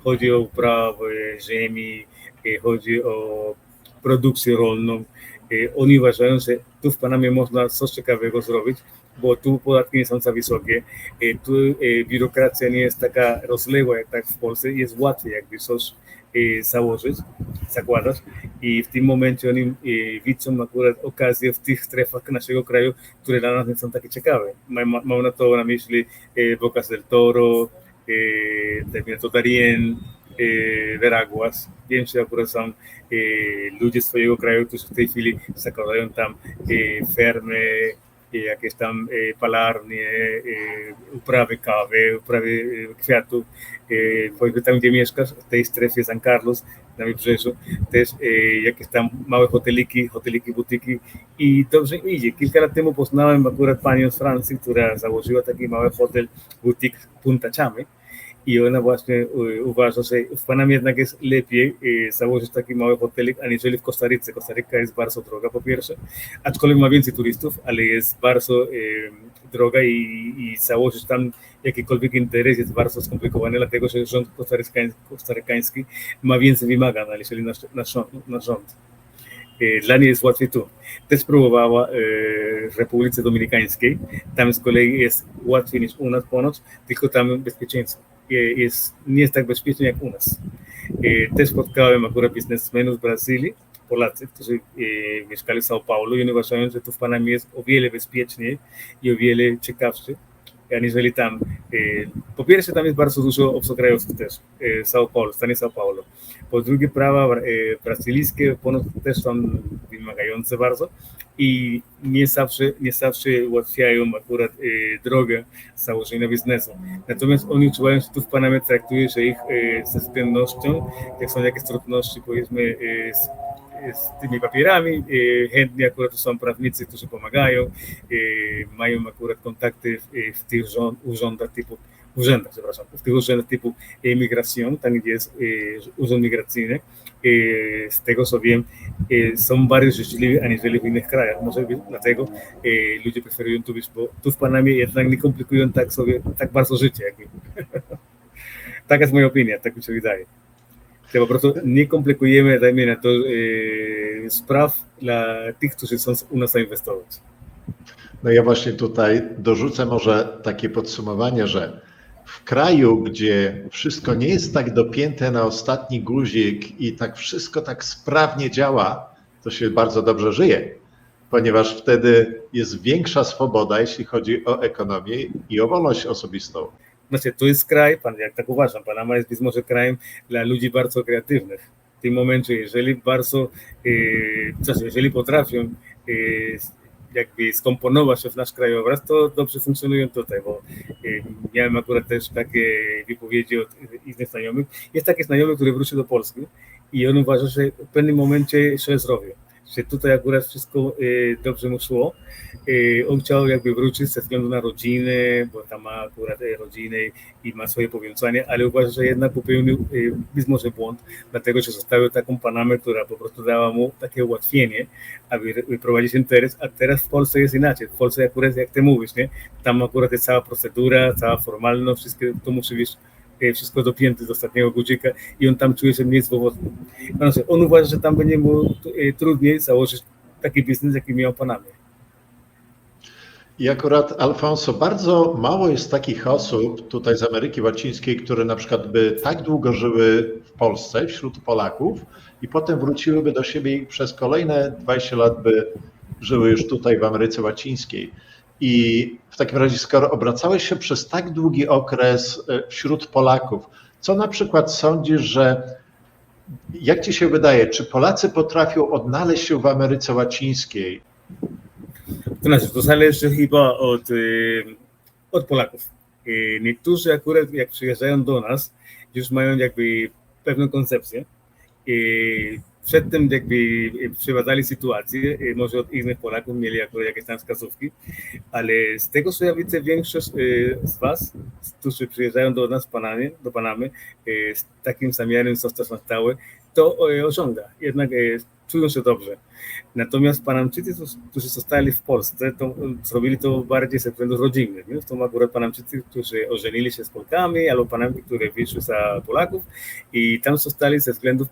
Chodzi o uprawę ziemi, chodzi o produkcję rolną. Oni uważają, że tu w Panamie można coś ciekawego zrobić, bo tu podatki nie są za wysokie, tu biurokracja nie jest taka rozległa jak tak w Polsce, jest łatwiej jakby coś założyć, zakładać i w tym momencie oni widzą akurat okazję w tych strefach naszego kraju, które dla nas nie są takie ciekawe. Mam na to na myśli Bocas del Toro, Darien, Veraguas. Wiem, że akurat są ludzie swojego kraju, którzy w tej chwili zakładają tam fermy, jakieś tam palarnie, uprawy kawy, uprawy kwiatów. Powiedzmy tam, gdzie mieszkasz, w tej strefie San Carlos, na wybrzeżu, też jakieś tam małe hoteliki, butyki i dobrze idzie. Kilka lat temu poznałem akurat panią z Francji, która założyła taki mały hotel, butik Punta Chamy. I ona właśnie uważa, że w Panamie jednak jest lepiej założyć taki mały hotelik, aniżeli w Kostaryce. Kostaryka jest bardzo droga po pierwsze, aczkolwiek ma więcej turystów, ale jest bardzo droga i założyć tam jakikolwiek interes jest bardzo skomplikowane, dlatego że rząd kostarykański ma więcej wymagań, jeżeli na rząd. Dla niej jest łatwiej tu. Też próbowała w Republice Dominikańskiej, tam z kolei jest łatwiej niż u nas ponoć, tylko tam bezpieczeństwo nie jest tak bezpieczne jak u nas. Też spotkałem akurat biznesmenów z Brazylii, Polacy, którzy mieszkali w São Paulo i oni uważają, że tu w Panamie jest o wiele bezpieczniej i o wiele ciekawsze, aniżeli tam. Po pierwsze, tam jest bardzo dużo obcokrajowców też w stanie São Paulo. Po drugie, prawa brazylijskie ponoć też są wymagające bardzo i nie zawsze ułatwiają akurat drogę założenia biznesu. Natomiast oni czują, że tu w Panamie traktuje, że ich ze względnością, jak są jakieś trudności, powiedzmy, z tymi papierami, chętnie akurat to są prawnicy, którzy pomagają, mają akurat kontakty w tych urzędach typu imigracji, tam gdzie jest urząd migracyjny. Z tego co wiem, są bardziej życzliwi aniżeli w innych krajach. Może dlatego ludzie preferują tu być, bo tu w Panamie jednak nie komplikują tak bardzo życie. Taka jest moja opinia, tak mi się wydaje. Po prostu nie komplikujemy, dajmy na to, spraw dla tych, którzy chcą u nas zainwestować. No ja właśnie tutaj dorzucę może takie podsumowanie, że w kraju, gdzie wszystko nie jest tak dopięte na ostatni guzik i tak wszystko tak sprawnie działa, to się bardzo dobrze żyje, ponieważ wtedy jest większa swoboda, jeśli chodzi o ekonomię i o wolność osobistą. Znaczy, to jest kraj, jak tak uważam, Panama jest być może krajem dla ludzi bardzo kreatywnych. W tym momencie, jeżeli potrafią jakby skomponować się w nasz krajobraz, to dobrze funkcjonują tutaj, bo miałem akurat też takie wypowiedzi od innych znajomych. Jest taki znajomy, który wrócił do Polski i on uważa, że w pewnym momencie się zrobił, że tutaj akurat wszystko dobrze mu szło. On chciał jakby wrócić ze względu na rodzinę, bo tam ma akurat rodzinę i ma swoje powiązanie, ale uważa, że jednak popełnił być może błąd, dlatego że zostawił taką Panamę, która po prostu dała mu takie ułatwienie, aby prowadzić interes, a teraz w Polsce jest inaczej. W Polsce akurat, jak ty mówisz, nie? Tam akurat jest cała procedura, cała formalność, to musi być wszystko dopięte z ostatniego guzika i on tam czuje się mniej swobodny. On uważa, że tam będzie mu trudniej założyć taki biznes, jaki miał w Panamie. I akurat, Alfonso, bardzo mało jest takich osób tutaj z Ameryki Łacińskiej, które na przykład by tak długo żyły w Polsce, wśród Polaków i potem wróciłyby do siebie i przez kolejne 20 lat by żyły już tutaj w Ameryce Łacińskiej. I w takim razie, skoro obracałeś się przez tak długi okres wśród Polaków, co na przykład sądzisz, jak ci się wydaje, czy Polacy potrafią odnaleźć się w Ameryce Łacińskiej? To zależy chyba od Polaków. Niektórzy akurat jak przyjeżdżają do nas, już mają jakby pewną koncepcję. Przedtem jakby przebadali sytuację, może od innych Polaków mieli akurat jakieś tam wskazówki, ale z tego co ja widzę, większość z was, którzy przyjeżdżają do nas do Panamy z takim zamiarem zostać na stałe, to osiąga. Jednak czują się dobrze. Natomiast Panamczycy, którzy zostali w Polsce, to zrobili to bardziej ze względów rodzinnych. Nie? To akurat Panamczycy, którzy ożenili się z Polkami, albo Panamki, które wyszły za Polaków i tam zostali ze względów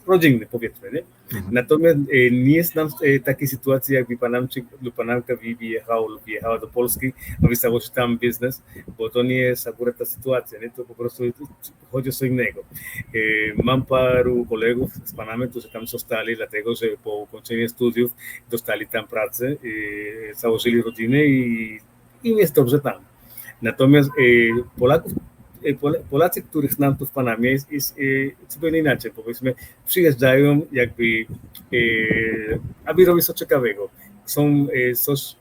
rodzinnych, powiedzmy. Nie? Natomiast nie jest nam takiej sytuacji, jakby Panamczyk lub Panamka wyjechała do Polski, aby założyć tam biznes, bo to nie jest akurat ta sytuacja, nie? To po prostu chodzi o co innego. Mam paru kolegów z Panamy, którzy tam zostali, dlatego że po ukończeniu studiów dostali tam pracę, założyli rodziny i jest dobrze tam. Natomiast Polacy, których znam tu w Panamie, jest zupełnie inaczej. Powiedzmy, przyjeżdżają jakby, aby robić coś ciekawego. Chcą coś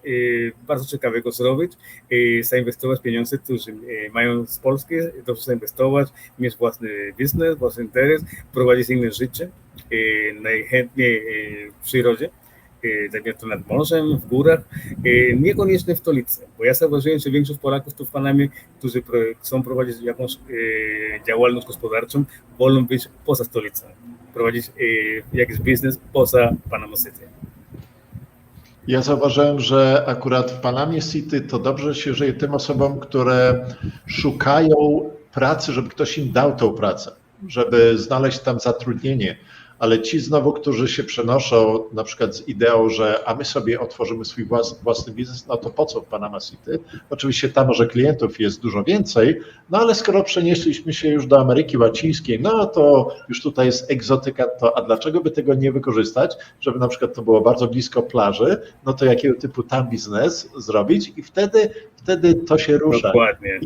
bardzo ciekawego zrobić, zainwestować pieniądze, którzy mają z Polski, dobrze zainwestować, mieć własny biznes, własny interes, prowadzić inne życie, najchętniej w przyrodzie. Tak to nad morzem, w górach, niekoniecznie w stolicy, bo ja zauważyłem, że większość Polaków tu w Panamie, którzy chcą prowadzić jakąś działalność gospodarczą, wolą być poza stolicą, prowadzić jakiś biznes poza Panama City. Ja zauważyłem, że akurat w Panamie City to dobrze się żyje tym osobom, które szukają pracy, żeby ktoś im dał tą pracę, żeby znaleźć tam zatrudnienie. Ale ci znowu, którzy się przenoszą na przykład z ideą, że a my sobie otworzymy swój własny biznes, no to po co w Panama City? Oczywiście tam może klientów jest dużo więcej, no ale skoro przenieśliśmy się już do Ameryki Łacińskiej, no to już tutaj jest egzotyka, to a dlaczego by tego nie wykorzystać, żeby na przykład to było bardzo blisko plaży, no to jakiego typu tam biznes zrobić i wtedy to się rusza. Dokładnie.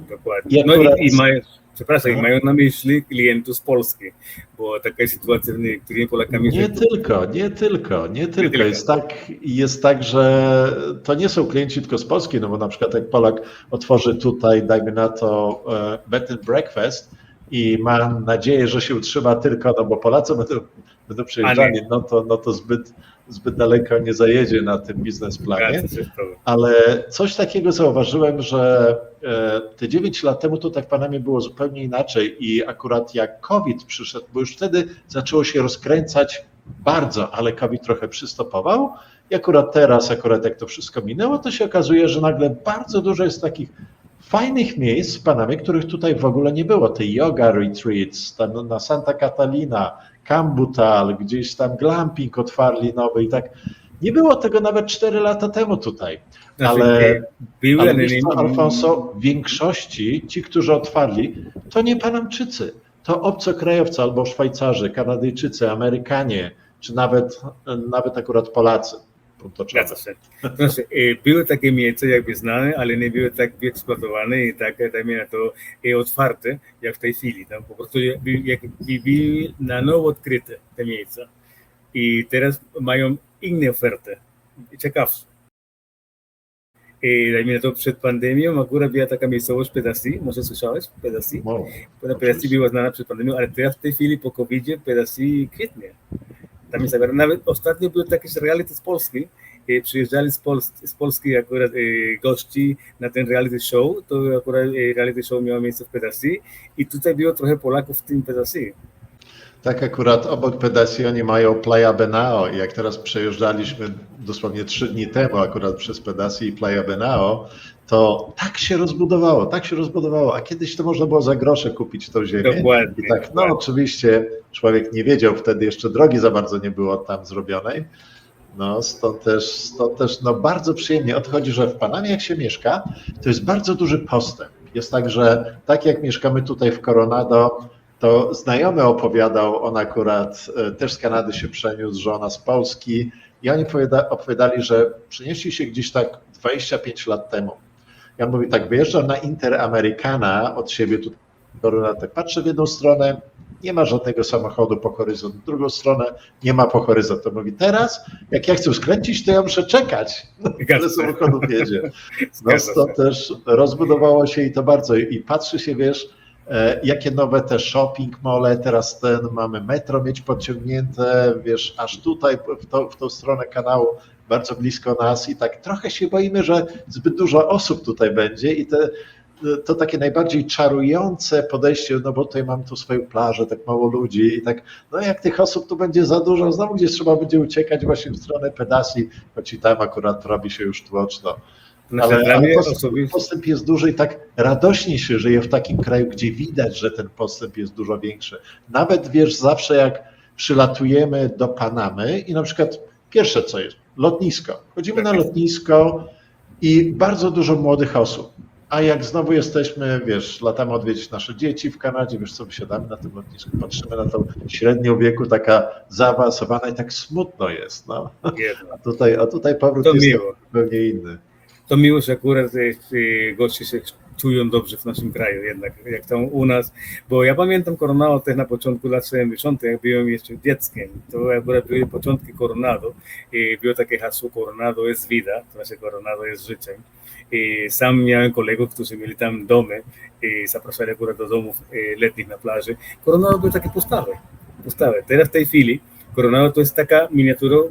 I mają na myśli klientów z Polski, bo taka sytuacja z niektórymi Polakami... Nie tylko. Jest tak, że to nie są klienci tylko z Polski, no bo na przykład jak Polak otworzy tutaj, dajmy na to, bed and breakfast i ma nadzieję, że się utrzyma tylko, no bo Polacy będą przyjeżdżali, no to zbyt daleko nie zajedzie na tym biznesplanie, ale coś takiego zauważyłem, że te 9 lat temu tutaj w Panamie było zupełnie inaczej i akurat jak COVID przyszedł, bo już wtedy zaczęło się rozkręcać bardzo, ale COVID trochę przystopował i akurat teraz, jak to wszystko minęło, to się okazuje, że nagle bardzo dużo jest takich fajnych miejsc w Panamie, których tutaj w ogóle nie było. Te yoga retreats, tam na Santa Catalina, Cambutal, gdzieś tam glamping otwarli nowy i tak. Nie było tego nawet 4 lata temu tutaj. Ale wiesz co, Alfonso, w większości ci, którzy otwarli, to nie Panamczycy, to obcokrajowcy albo Szwajcarzy, Kanadyjczycy, Amerykanie, czy nawet akurat Polacy. Zgadza się. Znaczy, były takie miejsca jakby znane, ale nie były tak wyeksploatowane i tak, dajmy na to, otwarte jak w tej chwili. Tam po prostu były na nowo odkryte te miejsca i teraz mają inne oferty, ciekawsze. Dajmy na to, przed pandemią akurat była taka miejscowość Pedasí, może słyszałeś? Pedasí? Wow, Pedasí była znana przed pandemią, ale teraz w tej chwili po COVID-zie Pedasí kwitnie. Tam jest nawet ostatnio był taki reality z Polski, przyjeżdżali z Polski akurat gości na ten reality show, to akurat reality show miało miejsce w Pedasí i tutaj było trochę Polaków w tym Pedasí. Tak, akurat obok Pedasí oni mają Playa Benao i jak teraz przejeżdżaliśmy dosłownie 3 dni temu akurat przez Pedasí i Playa Benao, to tak się rozbudowało, a kiedyś to można było za grosze kupić tą ziemię. Dokładnie. I tak, no oczywiście człowiek nie wiedział wtedy, jeszcze drogi za bardzo nie było tam zrobionej, no stąd też no bardzo przyjemnie odchodzi, że w Panamie jak się mieszka, to jest bardzo duży postęp. Jest tak, że tak jak mieszkamy tutaj w Coronado, to znajomy opowiadał, on akurat też z Kanady się przeniósł, żona z Polski i oni opowiadali, że przenieśli się gdzieś tak 25 lat temu. Ja mówię tak, wyjeżdżam na Interamericana od siebie tutaj, tak patrzę w jedną stronę, nie ma żadnego samochodu po horyzont, w drugą stronę nie ma po horyzont. To mówi teraz, jak ja chcę skręcić, to ja muszę czekać, ile samochodów jedzie. No to też rozbudowało się i to bardzo i patrzy się, wiesz, jakie nowe te shopping mole, teraz mamy metro mieć podciągnięte, wiesz, aż tutaj w tą stronę kanału, bardzo blisko nas i tak trochę się boimy, że zbyt dużo osób tutaj będzie i to takie najbardziej czarujące podejście, no bo tutaj mamy tu swoją plażę, tak mało ludzi i tak, no jak tych osób tu będzie za dużo, znowu gdzieś trzeba będzie uciekać właśnie w stronę Pedasí, choć i tam akurat robi się już tłoczno. Ale postęp jest duży i tak radośnie się żyje w takim kraju, gdzie widać, że ten postęp jest dużo większy. Nawet wiesz, zawsze jak przylatujemy do Panamy i na przykład pierwsze co jest, lotnisko. Chodzimy na lotnisko i bardzo dużo młodych osób. A jak znowu jesteśmy, wiesz, latamy odwiedzić nasze dzieci w Kanadzie, wiesz co, wysiadamy na tym lotnisku, patrzymy na tą średnią wieku, taka zaawansowana i tak smutno jest, no. A tutaj powrót jest zupełnie inny. To miło, że akurat goście się czują dobrze w naszym kraju jednak, jak tam u nas, bo ja pamiętam Coronado też na początku lat 70., jak byłem jeszcze dzieckiem, to akurat były początki Coronado i było takie hasło Coronado jest vida, to znaczy Coronado jest życiem. I sam miałem kolegów, którzy mieli tam domy i zapraszali akurat do domów letnich na plaży. Coronado były takie pustawe. Teraz w tej chwili Coronado to jest taka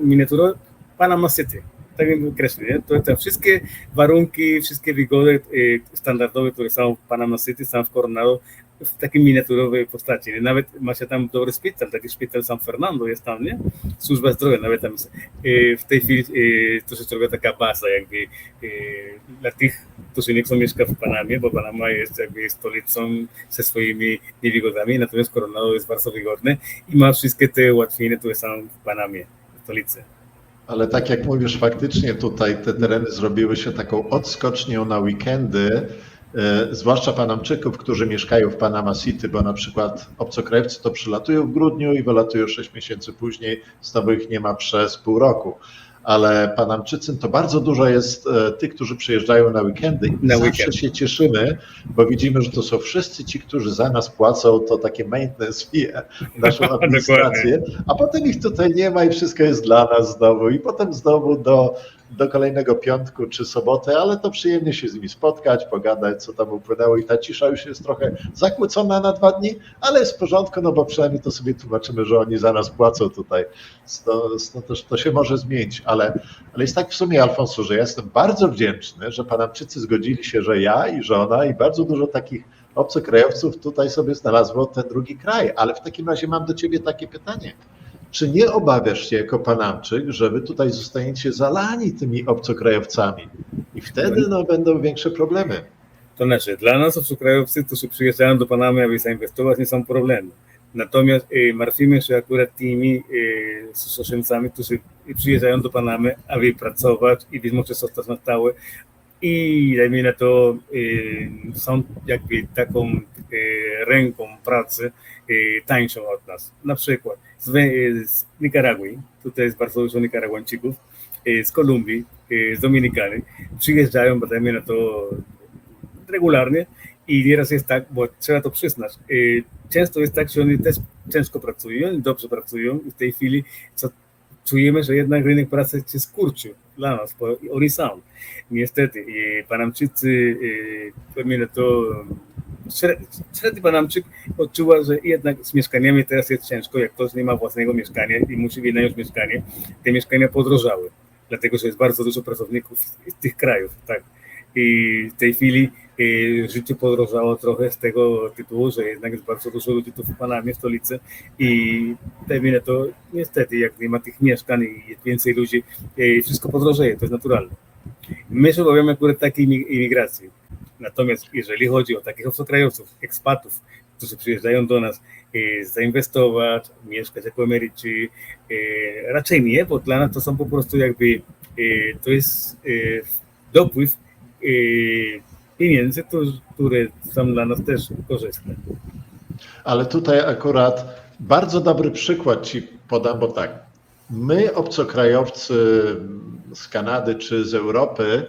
miniatura Panama City. Tak bym określił, nie? To te wszystkie warunki, wszystkie wygody standardowe, które są w Panama City, są w Coronado w takiej miniaturowej postaci. Nawet ma się tam dobry szpital, taki szpital San Fernando jest tam, nie? Służba zdrowia, nawet tam w tej chwili troszeczkę robi taka baza jakby dla tych, którzy nie chcą mieszkać w Panamie, bo Panama jest jakby stolicą ze swoimi niewygodami, natomiast Coronado jest bardzo wygodne i ma wszystkie te ułatwienia, które są w Panamie, w stolicy. Ale tak jak mówisz, faktycznie tutaj te tereny zrobiły się taką odskocznią na weekendy, zwłaszcza Panamczyków, którzy mieszkają w Panama City, bo na przykład obcokrajowcy to przylatują w grudniu i wylatują 6 miesięcy później, znowu ich nie ma przez pół roku. Ale Panamczycy to bardzo dużo jest tych, którzy przyjeżdżają na weekendy i zawsze się cieszymy, bo widzimy, że to są wszyscy ci, którzy za nas płacą to takie maintenance fee, naszą administrację, a potem ich tutaj nie ma i wszystko jest dla nas znowu i potem znowu do kolejnego piątku czy soboty, ale to przyjemnie się z nimi spotkać, pogadać, co tam upłynęło i ta cisza już jest trochę zakłócona na 2 dni, ale jest w porządku, no bo przynajmniej to sobie tłumaczymy, że oni za nas płacą tutaj. To się może zmienić, ale jest tak w sumie, Alfonso, że ja jestem bardzo wdzięczny, że Panamczycy zgodzili się, że ja i żona i bardzo dużo takich obcokrajowców tutaj sobie znalazło ten drugi kraj, ale w takim razie mam do ciebie takie pytanie. Czy nie obawiasz się jako Panamczyk, że wy tutaj zostaniecie zalani tymi obcokrajowcami i wtedy będą większe problemy? To znaczy, dla nas obcokrajowcy, którzy przyjeżdżają do Panamy, aby zainwestować, nie są problemy. Natomiast martwimy się akurat tymi cudzoziemcami, którzy przyjeżdżają do Panamy, aby pracować i być może zostać na stałe. I dajmy na to, są jakby taką ręką pracy tańszą od nas. Na przykład z Nikaragui, tutaj jest bardzo dużo Nikaraguańczyków, z Kolumbii, z Dominikany, przyjeżdżają, bo dajmy na to regularnie i nieraz jest tak, bo trzeba to przyznać, często jest tak, że oni też ciężko pracują, dobrze pracują i w tej chwili czujemy, że jednak rynek pracy się skurczył dla nas, bo oni są. Niestety, Panamczycy, dajmy to, średni Panamczyk odczuwa, że jednak z mieszkaniami teraz jest ciężko, jak ktoś nie ma własnego mieszkania i musi wynająć mieszkanie, te mieszkania podrożały, dlatego że jest bardzo dużo pracowników z tych krajów, tak. I w tej chwili życie podrożało trochę z tego tytułu, że jednak jest bardzo dużo ludzi tu w Panamie, w stolicy i dajmy na to, niestety, jak nie ma tych mieszkań i jest więcej ludzi, wszystko podrożeje, to jest naturalne. My się obawiamy akurat takiej imigracji. Natomiast jeżeli chodzi o takich obcokrajowców, ekspatów, którzy przyjeżdżają do nas zainwestować, mieszkać jako emeryci, raczej nie, bo dla nas to są po prostu jakby, to jest dopływ pieniędzy, które są dla nas też korzystne. Ale tutaj akurat bardzo dobry przykład ci podam, bo tak, my obcokrajowcy z Kanady czy z Europy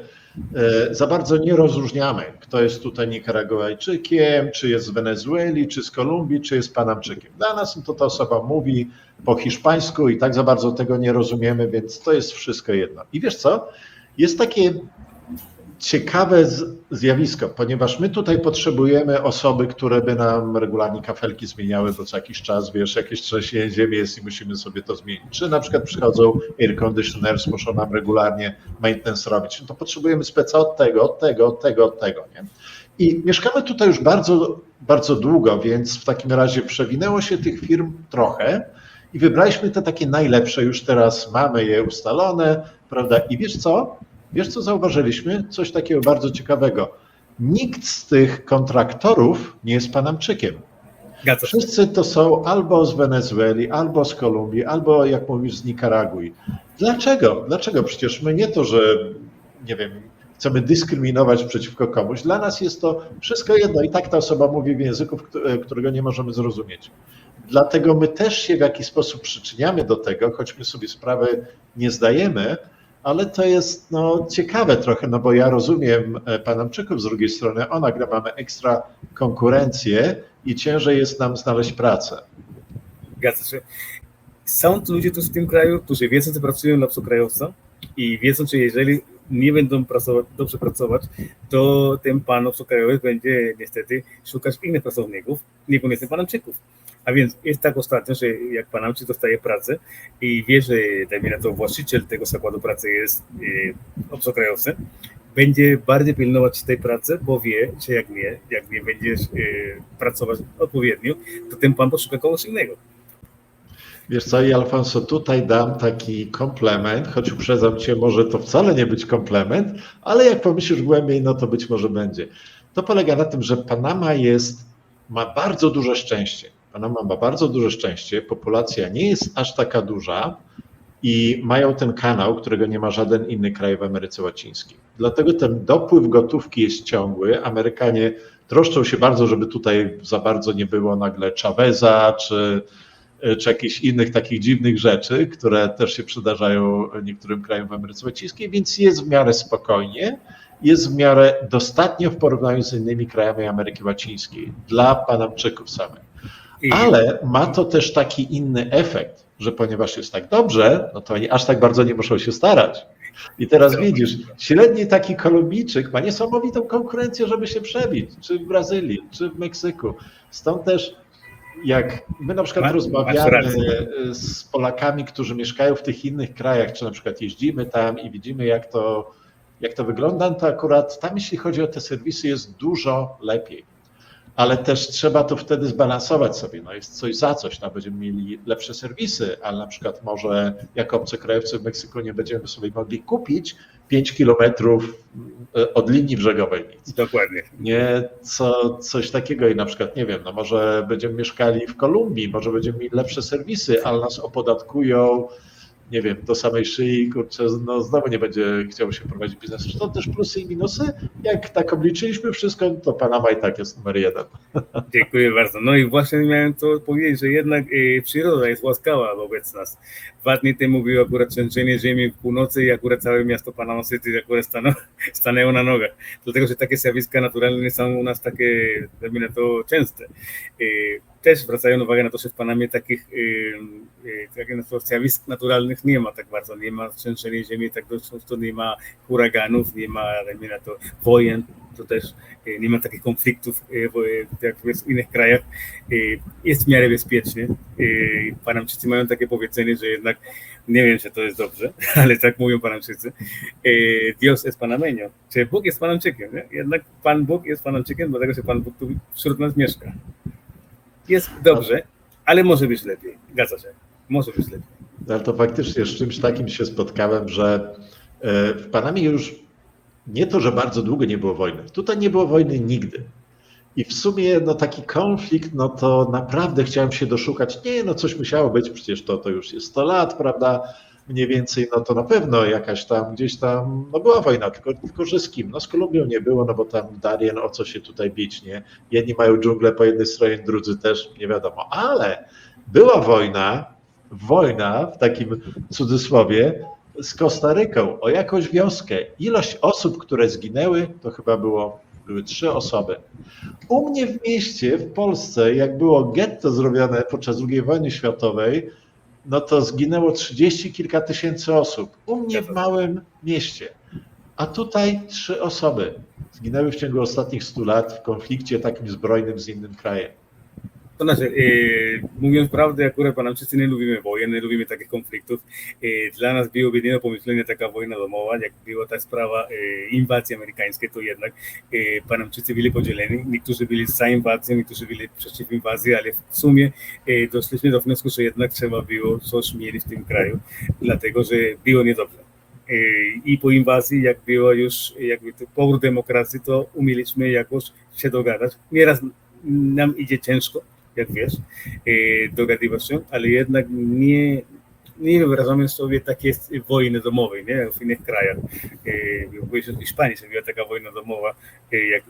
za bardzo nie rozróżniamy, kto jest tutaj Nikaraguajczykiem, czy jest z Wenezueli, czy z Kolumbii, czy jest Panamczykiem. Dla nas to ta osoba mówi po hiszpańsku i tak za bardzo tego nie rozumiemy, więc to jest wszystko jedno. I wiesz co? Jest takie ciekawe zjawisko, ponieważ my tutaj potrzebujemy osoby, które by nam regularnie kafelki zmieniały, bo co jakiś czas, wiesz, jakieś trzęsienie ziemi jest i musimy sobie to zmienić. Czy na przykład przychodzą air conditioners, muszą nam regularnie maintenance robić. To potrzebujemy speca od tego, nie? I mieszkamy tutaj już bardzo, bardzo długo, więc w takim razie przewinęło się tych firm trochę i wybraliśmy te takie najlepsze, już teraz mamy je ustalone, prawda? I wiesz co? Wiesz, co zauważyliśmy? Coś takiego bardzo ciekawego. Nikt z tych kontraktorów nie jest Panamczykiem. Wszyscy to są albo z Wenezueli, albo z Kolumbii, albo, jak mówisz, z Nikaragui. Dlaczego? Dlaczego? Przecież my nie to, że, nie wiem, chcemy dyskryminować przeciwko komuś. Dla nas jest to wszystko jedno i tak ta osoba mówi w języku, którego nie możemy zrozumieć. Dlatego my też się w jakiś sposób przyczyniamy do tego, choć my sobie sprawy nie zdajemy, ale to jest ciekawe trochę, bo ja rozumiem Panamczyków z drugiej strony, nagle mamy ekstra konkurencję i ciężej jest nam znaleźć pracę. Zgadza się. Są ludzie tu w tym kraju, którzy wiedzą, że pracują dla obcokrajowca i wiedzą, że jeżeli nie będą dobrze pracować, to ten pan obcokrajowiec będzie niestety szukać innych pracowników, niekoniecznie Panamczyków. A więc jest tak ostatnio, że jak Panamczyk dostaje pracę i wie, że dajmy na to właściciel tego zakładu pracy jest obcokrajowcy, będzie bardziej pilnować tej pracy, bo wie, że jak nie będziesz pracować odpowiednio, to ten pan poszuka kogoś innego. Wiesz co, i Alfonso, tutaj dam taki komplement, choć uprzedzam cię, może to wcale nie być komplement, ale jak pomyślisz głębiej, no to być może będzie. To polega na tym, że Panama ma bardzo duże szczęście. Panama ma bardzo duże szczęście, populacja nie jest aż taka duża i mają ten kanał, którego nie ma żaden inny kraj w Ameryce Łacińskiej. Dlatego ten dopływ gotówki jest ciągły. Amerykanie troszczą się bardzo, żeby tutaj za bardzo nie było nagle Chaveza czy jakichś innych takich dziwnych rzeczy, które też się przydarzają niektórym krajom w Ameryce Łacińskiej, więc jest w miarę spokojnie, jest w miarę dostatnio w porównaniu z innymi krajami Ameryki Łacińskiej dla Panamczyków samych. Ale ma to też taki inny efekt, że ponieważ jest tak dobrze, no to oni aż tak bardzo nie muszą się starać. I teraz widzisz, średni taki Kolumbijczyk ma niesamowitą konkurencję, żeby się przebić, czy w Brazylii, czy w Meksyku. Stąd też jak my na przykład rozmawiamy z Polakami, którzy mieszkają w tych innych krajach, czy na przykład jeździmy tam i widzimy jak to wygląda, to akurat tam jeśli chodzi o te serwisy jest dużo lepiej. Ale też trzeba to wtedy zbalansować sobie. No jest coś za coś, no będziemy mieli lepsze serwisy, ale na przykład może jako obcokrajowcy w Meksyku nie będziemy sobie mogli kupić 5 kilometrów od linii brzegowej nic. Dokładnie. Nie coś takiego i na przykład, nie wiem, no może będziemy mieszkali w Kolumbii, może będziemy mieli lepsze serwisy, ale nas opodatkują, nie wiem, do samej szyi, kurczę, no znowu nie będzie chciał się prowadzić biznesu. To też plusy i minusy. Jak tak obliczyliśmy wszystko, to Panama i tak jest numer 1. Dziękuję bardzo. No i właśnie miałem to powiedzieć, że jednak przyroda jest łaskawa wobec nas. 2 dni temu było akurat trzęsienie ziemi w północy i akurat całe miasto Panama City akurat stanęło na nogach. Dlatego, że takie zjawiska naturalne nie są u nas takie, dajmy to, częste. Też zwracają uwagę na to, że w Panamie takich zjawisk naturalnych nie ma tak bardzo. Nie ma trzęsienia ziemi, tak często nie ma huraganów, nie ma, dajmy na to, wojen. To też nie ma takich konfliktów jak w innych krajach. Jest w miarę bezpiecznie. Panamczycy mają takie powiedzenie, że jednak, nie wiem, czy to jest dobrze, ale tak mówią Panamczycy, Dios es panameño, czy Bóg jest Panamczykiem. Nie? Jednak Pan Bóg jest Panamczykiem, dlatego że Pan Bóg tu wśród nas mieszka. Jest dobrze, ale może być lepiej. Zgadza się. Może być lepiej. Ale to faktycznie z czymś takim się spotkałem, że w Panamie już nie to, że bardzo długo nie było wojny. Tutaj nie było wojny nigdy. I w sumie no, taki konflikt, no to naprawdę chciałem się doszukać. Nie, no coś musiało być, przecież to już jest 100 lat, prawda? Mniej więcej, no to na pewno jakaś tam, gdzieś tam, no była wojna, tylko że z kim? No z Kolumbią nie było, no bo tam Darien, o co się tutaj bić, nie? Jedni mają dżunglę po jednej stronie, drudzy też, nie wiadomo. Ale była wojna w takim cudzysłowie, z Kostaryką o jakąś wioskę. Ilość osób, które zginęły, to chyba były 3 osoby. U mnie w mieście, w Polsce, jak było getto zrobione podczas II wojny światowej, no to zginęło 30 kilka tysięcy osób. U mnie w małym mieście. A tutaj 3 osoby zginęły w ciągu ostatnich 100 lat w konflikcie takim zbrojnym z innym krajem. To znaczy, mówiąc prawdę, akurat Panamczycy nie lubimy wojen, nie lubimy takich konfliktów. Dla nas było jedyne pomyślenie taka wojna domowa, jak była ta sprawa inwazji amerykańskiej, to jednak Panamczycy byli podzieleni. Niektórzy byli za inwazją, niektórzy byli przeciw inwazji, ale w sumie doszliśmy do wniosku, że jednak trzeba było coś mieć w tym kraju, dlatego że było niedobrze. I po inwazji, jak było już jakby powrót demokracji, to umieliśmy jakoś się dogadać. Nieraz nam idzie ciężko, jak wiesz, dogadywać się, ale jednak nie wyobrażamy sobie takiej wojny domowej, nie? W innych krajach. W Hiszpanii się była taka wojna domowa, jak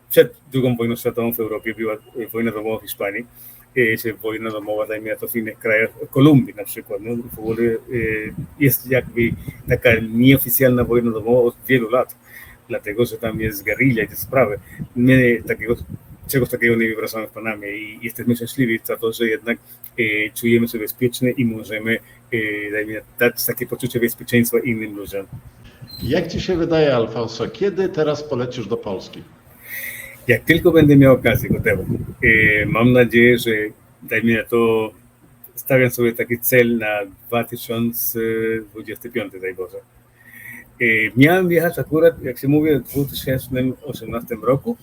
przed II wojną światową w Europie była wojna domowa w Hiszpanii, czy wojna domowa, dajmy na to, w innych krajach, Kolumbii na przykład. No, w ogóle jest jakby taka nieoficjalna wojna domowa od wielu lat, dlatego że tam jest guerrilla i te sprawy. My czegoś takiego nie wyobrażamy w Panamie i jesteśmy szczęśliwi za to, że jednak czujemy się bezpiecznie i możemy dać takie poczucie bezpieczeństwa innym ludziom. Jak ci się wydaje, Alfonso, kiedy teraz polecisz do Polski? Jak tylko będę miał okazję, gotowo. Mam nadzieję, że dajmy na to, stawiam sobie taki cel na 2025, daj Boże. Miałem jechać akurat, jak się mówi, w 2018 roku.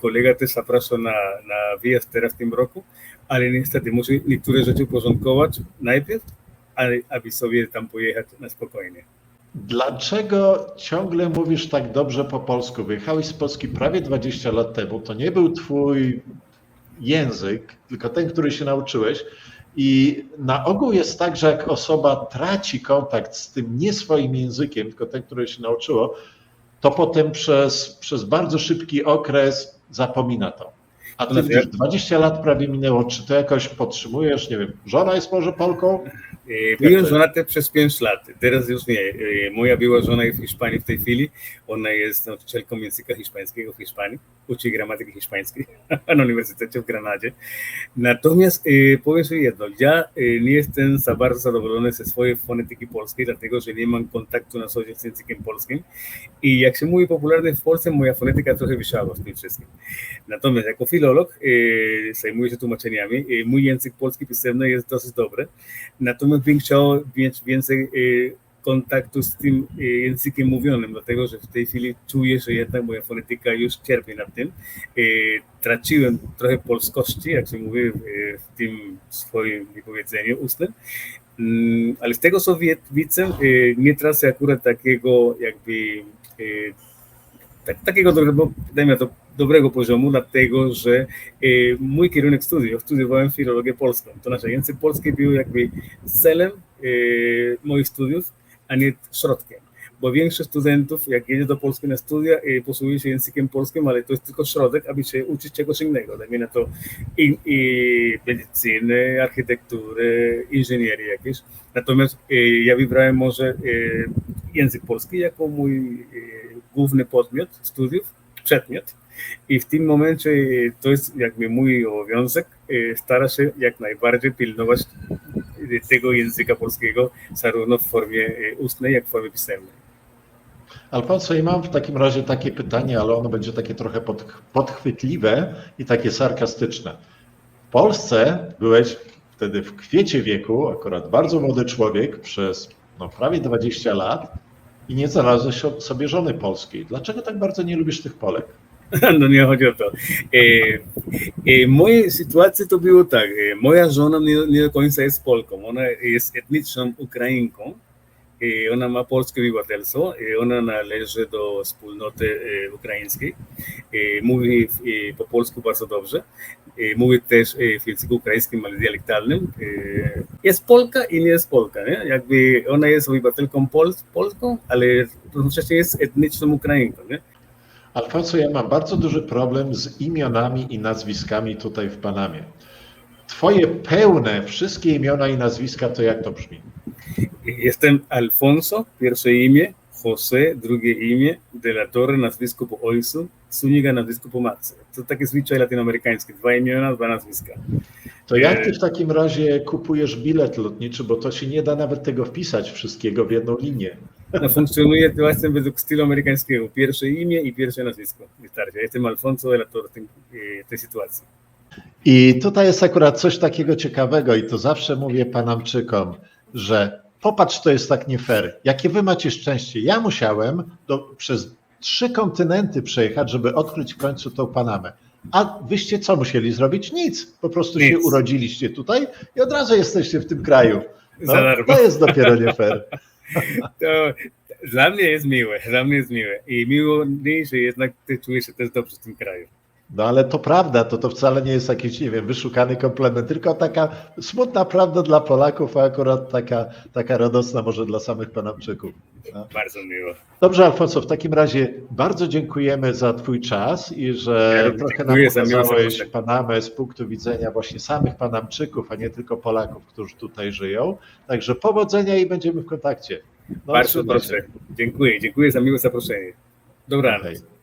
Kolega też zapraszał na wyjazd teraz w tym roku, ale niestety musi niektóre rzeczy uporządkować najpierw, aby sobie tam pojechać na spokojnie. Dlaczego ciągle mówisz tak dobrze po polsku? Wyjechałeś z Polski prawie 20 lat temu. To nie był twój język, tylko ten, który się nauczyłeś. I na ogół jest tak, że jak osoba traci kontakt z tym nie swoim językiem, tylko ten, który się nauczyło, to potem przez bardzo szybki okres zapomina to. A ty widzisz, 20 lat prawie minęło. Czy to jakoś podtrzymujesz? Nie wiem, żona jest może Polką? Byłem żonaty przez 5 lat, teraz już nie. Moja była żona jest w Hiszpanii w tej chwili, ona jest nauczycielką języka hiszpańskiego w Hiszpanii, uczy gramatyki hiszpańskiej na Uniwersytecie w Granadzie. Natomiast powiem sobie jedno, ja nie jestem za bardzo zadowolony ze swojej fonetyki polskiej, dlatego że nie mam kontaktu na co dzień z językiem polskim i jak się mówi popularnie w Polsce, moja fonetyka trochę wysiadła z tym wszystkim. Natomiast jako filolog zajmuję się tłumaczeniami, mój język polski pisemny jest dosyć dobry, natomiast bym chciał mieć więcej kontaktu z tym językiem mówionym, dlatego że w tej chwili czuję, że jednak moja fonetyka już cierpi na tym. Traciłem trochę polskości, jak się mówi w tym swoim wypowiedzeniu ustnym, ale z tego co widzę, nie tracę akurat takiego jakby takiego dobrego poziomu, dlatego że mój kierunek studiów, studiowałem filologię polską, to nasze język polski był jakby celem moich studiów, a nie środkiem, bo większość studentów, jak jedzie do Polski na studia, posługuje się językiem polskim, ale to jest tylko środek, aby się uczyć czegoś innego, dajmy na to medycyny, architektury, inżynierii jakieś. Natomiast ja wybrałem może język polski jako mój główny podmiot studiów, przedmiot. I w tym momencie to jest jakby mój obowiązek, stara się jak najbardziej pilnować tego języka polskiego, zarówno w formie ustnej, jak w formie pisemnej. Alfonso, i mam w takim razie takie pytanie, ale ono będzie takie trochę podchwytliwe i takie sarkastyczne. W Polsce byłeś wtedy w kwiecie wieku, akurat bardzo młody człowiek, przez prawie 20 lat i nie znalazłeś sobie żony polskiej. Dlaczego tak bardzo nie lubisz tych Polek? No nie chodzi o to. Mojej sytuacji to było tak. Moja żona nie do końca jest Polką. Ona jest etniczną Ukrainką. Ona ma polskie obywatelstwo. Ona należy do wspólnoty ukraińskiej. Mówi po polsku bardzo dobrze. Mówi też w języku ukraińskim, ale dialektalnym. Jest Polka i nie jest Polka. Nie? Jakby ona jest obywatelką polską, ale równocześnie jest etniczną Ukrainką. Nie? Alfonso, ja mam bardzo duży problem z imionami i nazwiskami tutaj w Panamie. Twoje pełne, wszystkie imiona i nazwiska, to jak to brzmi? Jestem Alfonso, pierwsze imię, José, drugie imię, de la Torre, nazwisko po ojcu, Zuniga, nazwisko po matce. To takie zwyczaj latynoamerykańskie, 2 imiona, 2 nazwiska. To jak ty w takim razie kupujesz bilet lotniczy, bo to się nie da nawet tego wpisać wszystkiego w jedną linię. No, funkcjonuje to właśnie według stylu amerykańskiego. Pierwsze imię i pierwsze nazwisko. Wystarczy. Ja jestem Alfonso de la Torre w tej sytuacji. I tutaj jest akurat coś takiego ciekawego i to zawsze mówię Panamczykom, że popatrz, to jest tak nie fair. Jakie wy macie szczęście. Ja musiałem przez 3 kontynenty przejechać, żeby odkryć w końcu tą Panamę. A wyście co musieli zrobić? Nic. Po prostu się urodziliście tutaj i od razu jesteście w tym kraju. No, to jest dopiero nie fair. To dla mnie jest miłe. I miło mi, że jednak ty czujesz się też dobrze w tym kraju. No ale to prawda, to wcale nie jest jakiś, nie wiem, wyszukany komplement, tylko taka smutna prawda dla Polaków, a akurat taka radosna może dla samych Panamczyków. No. Bardzo miło. Dobrze, Alfonso, w takim razie bardzo dziękujemy za twój czas i że trochę nam pokazałeś Panamę z punktu widzenia właśnie samych Panamczyków, a nie tylko Polaków, którzy tutaj żyją. Także powodzenia i będziemy w kontakcie. No, bardzo proszę. Dziękuję za miłe zaproszenie. Dobranoc. Okay.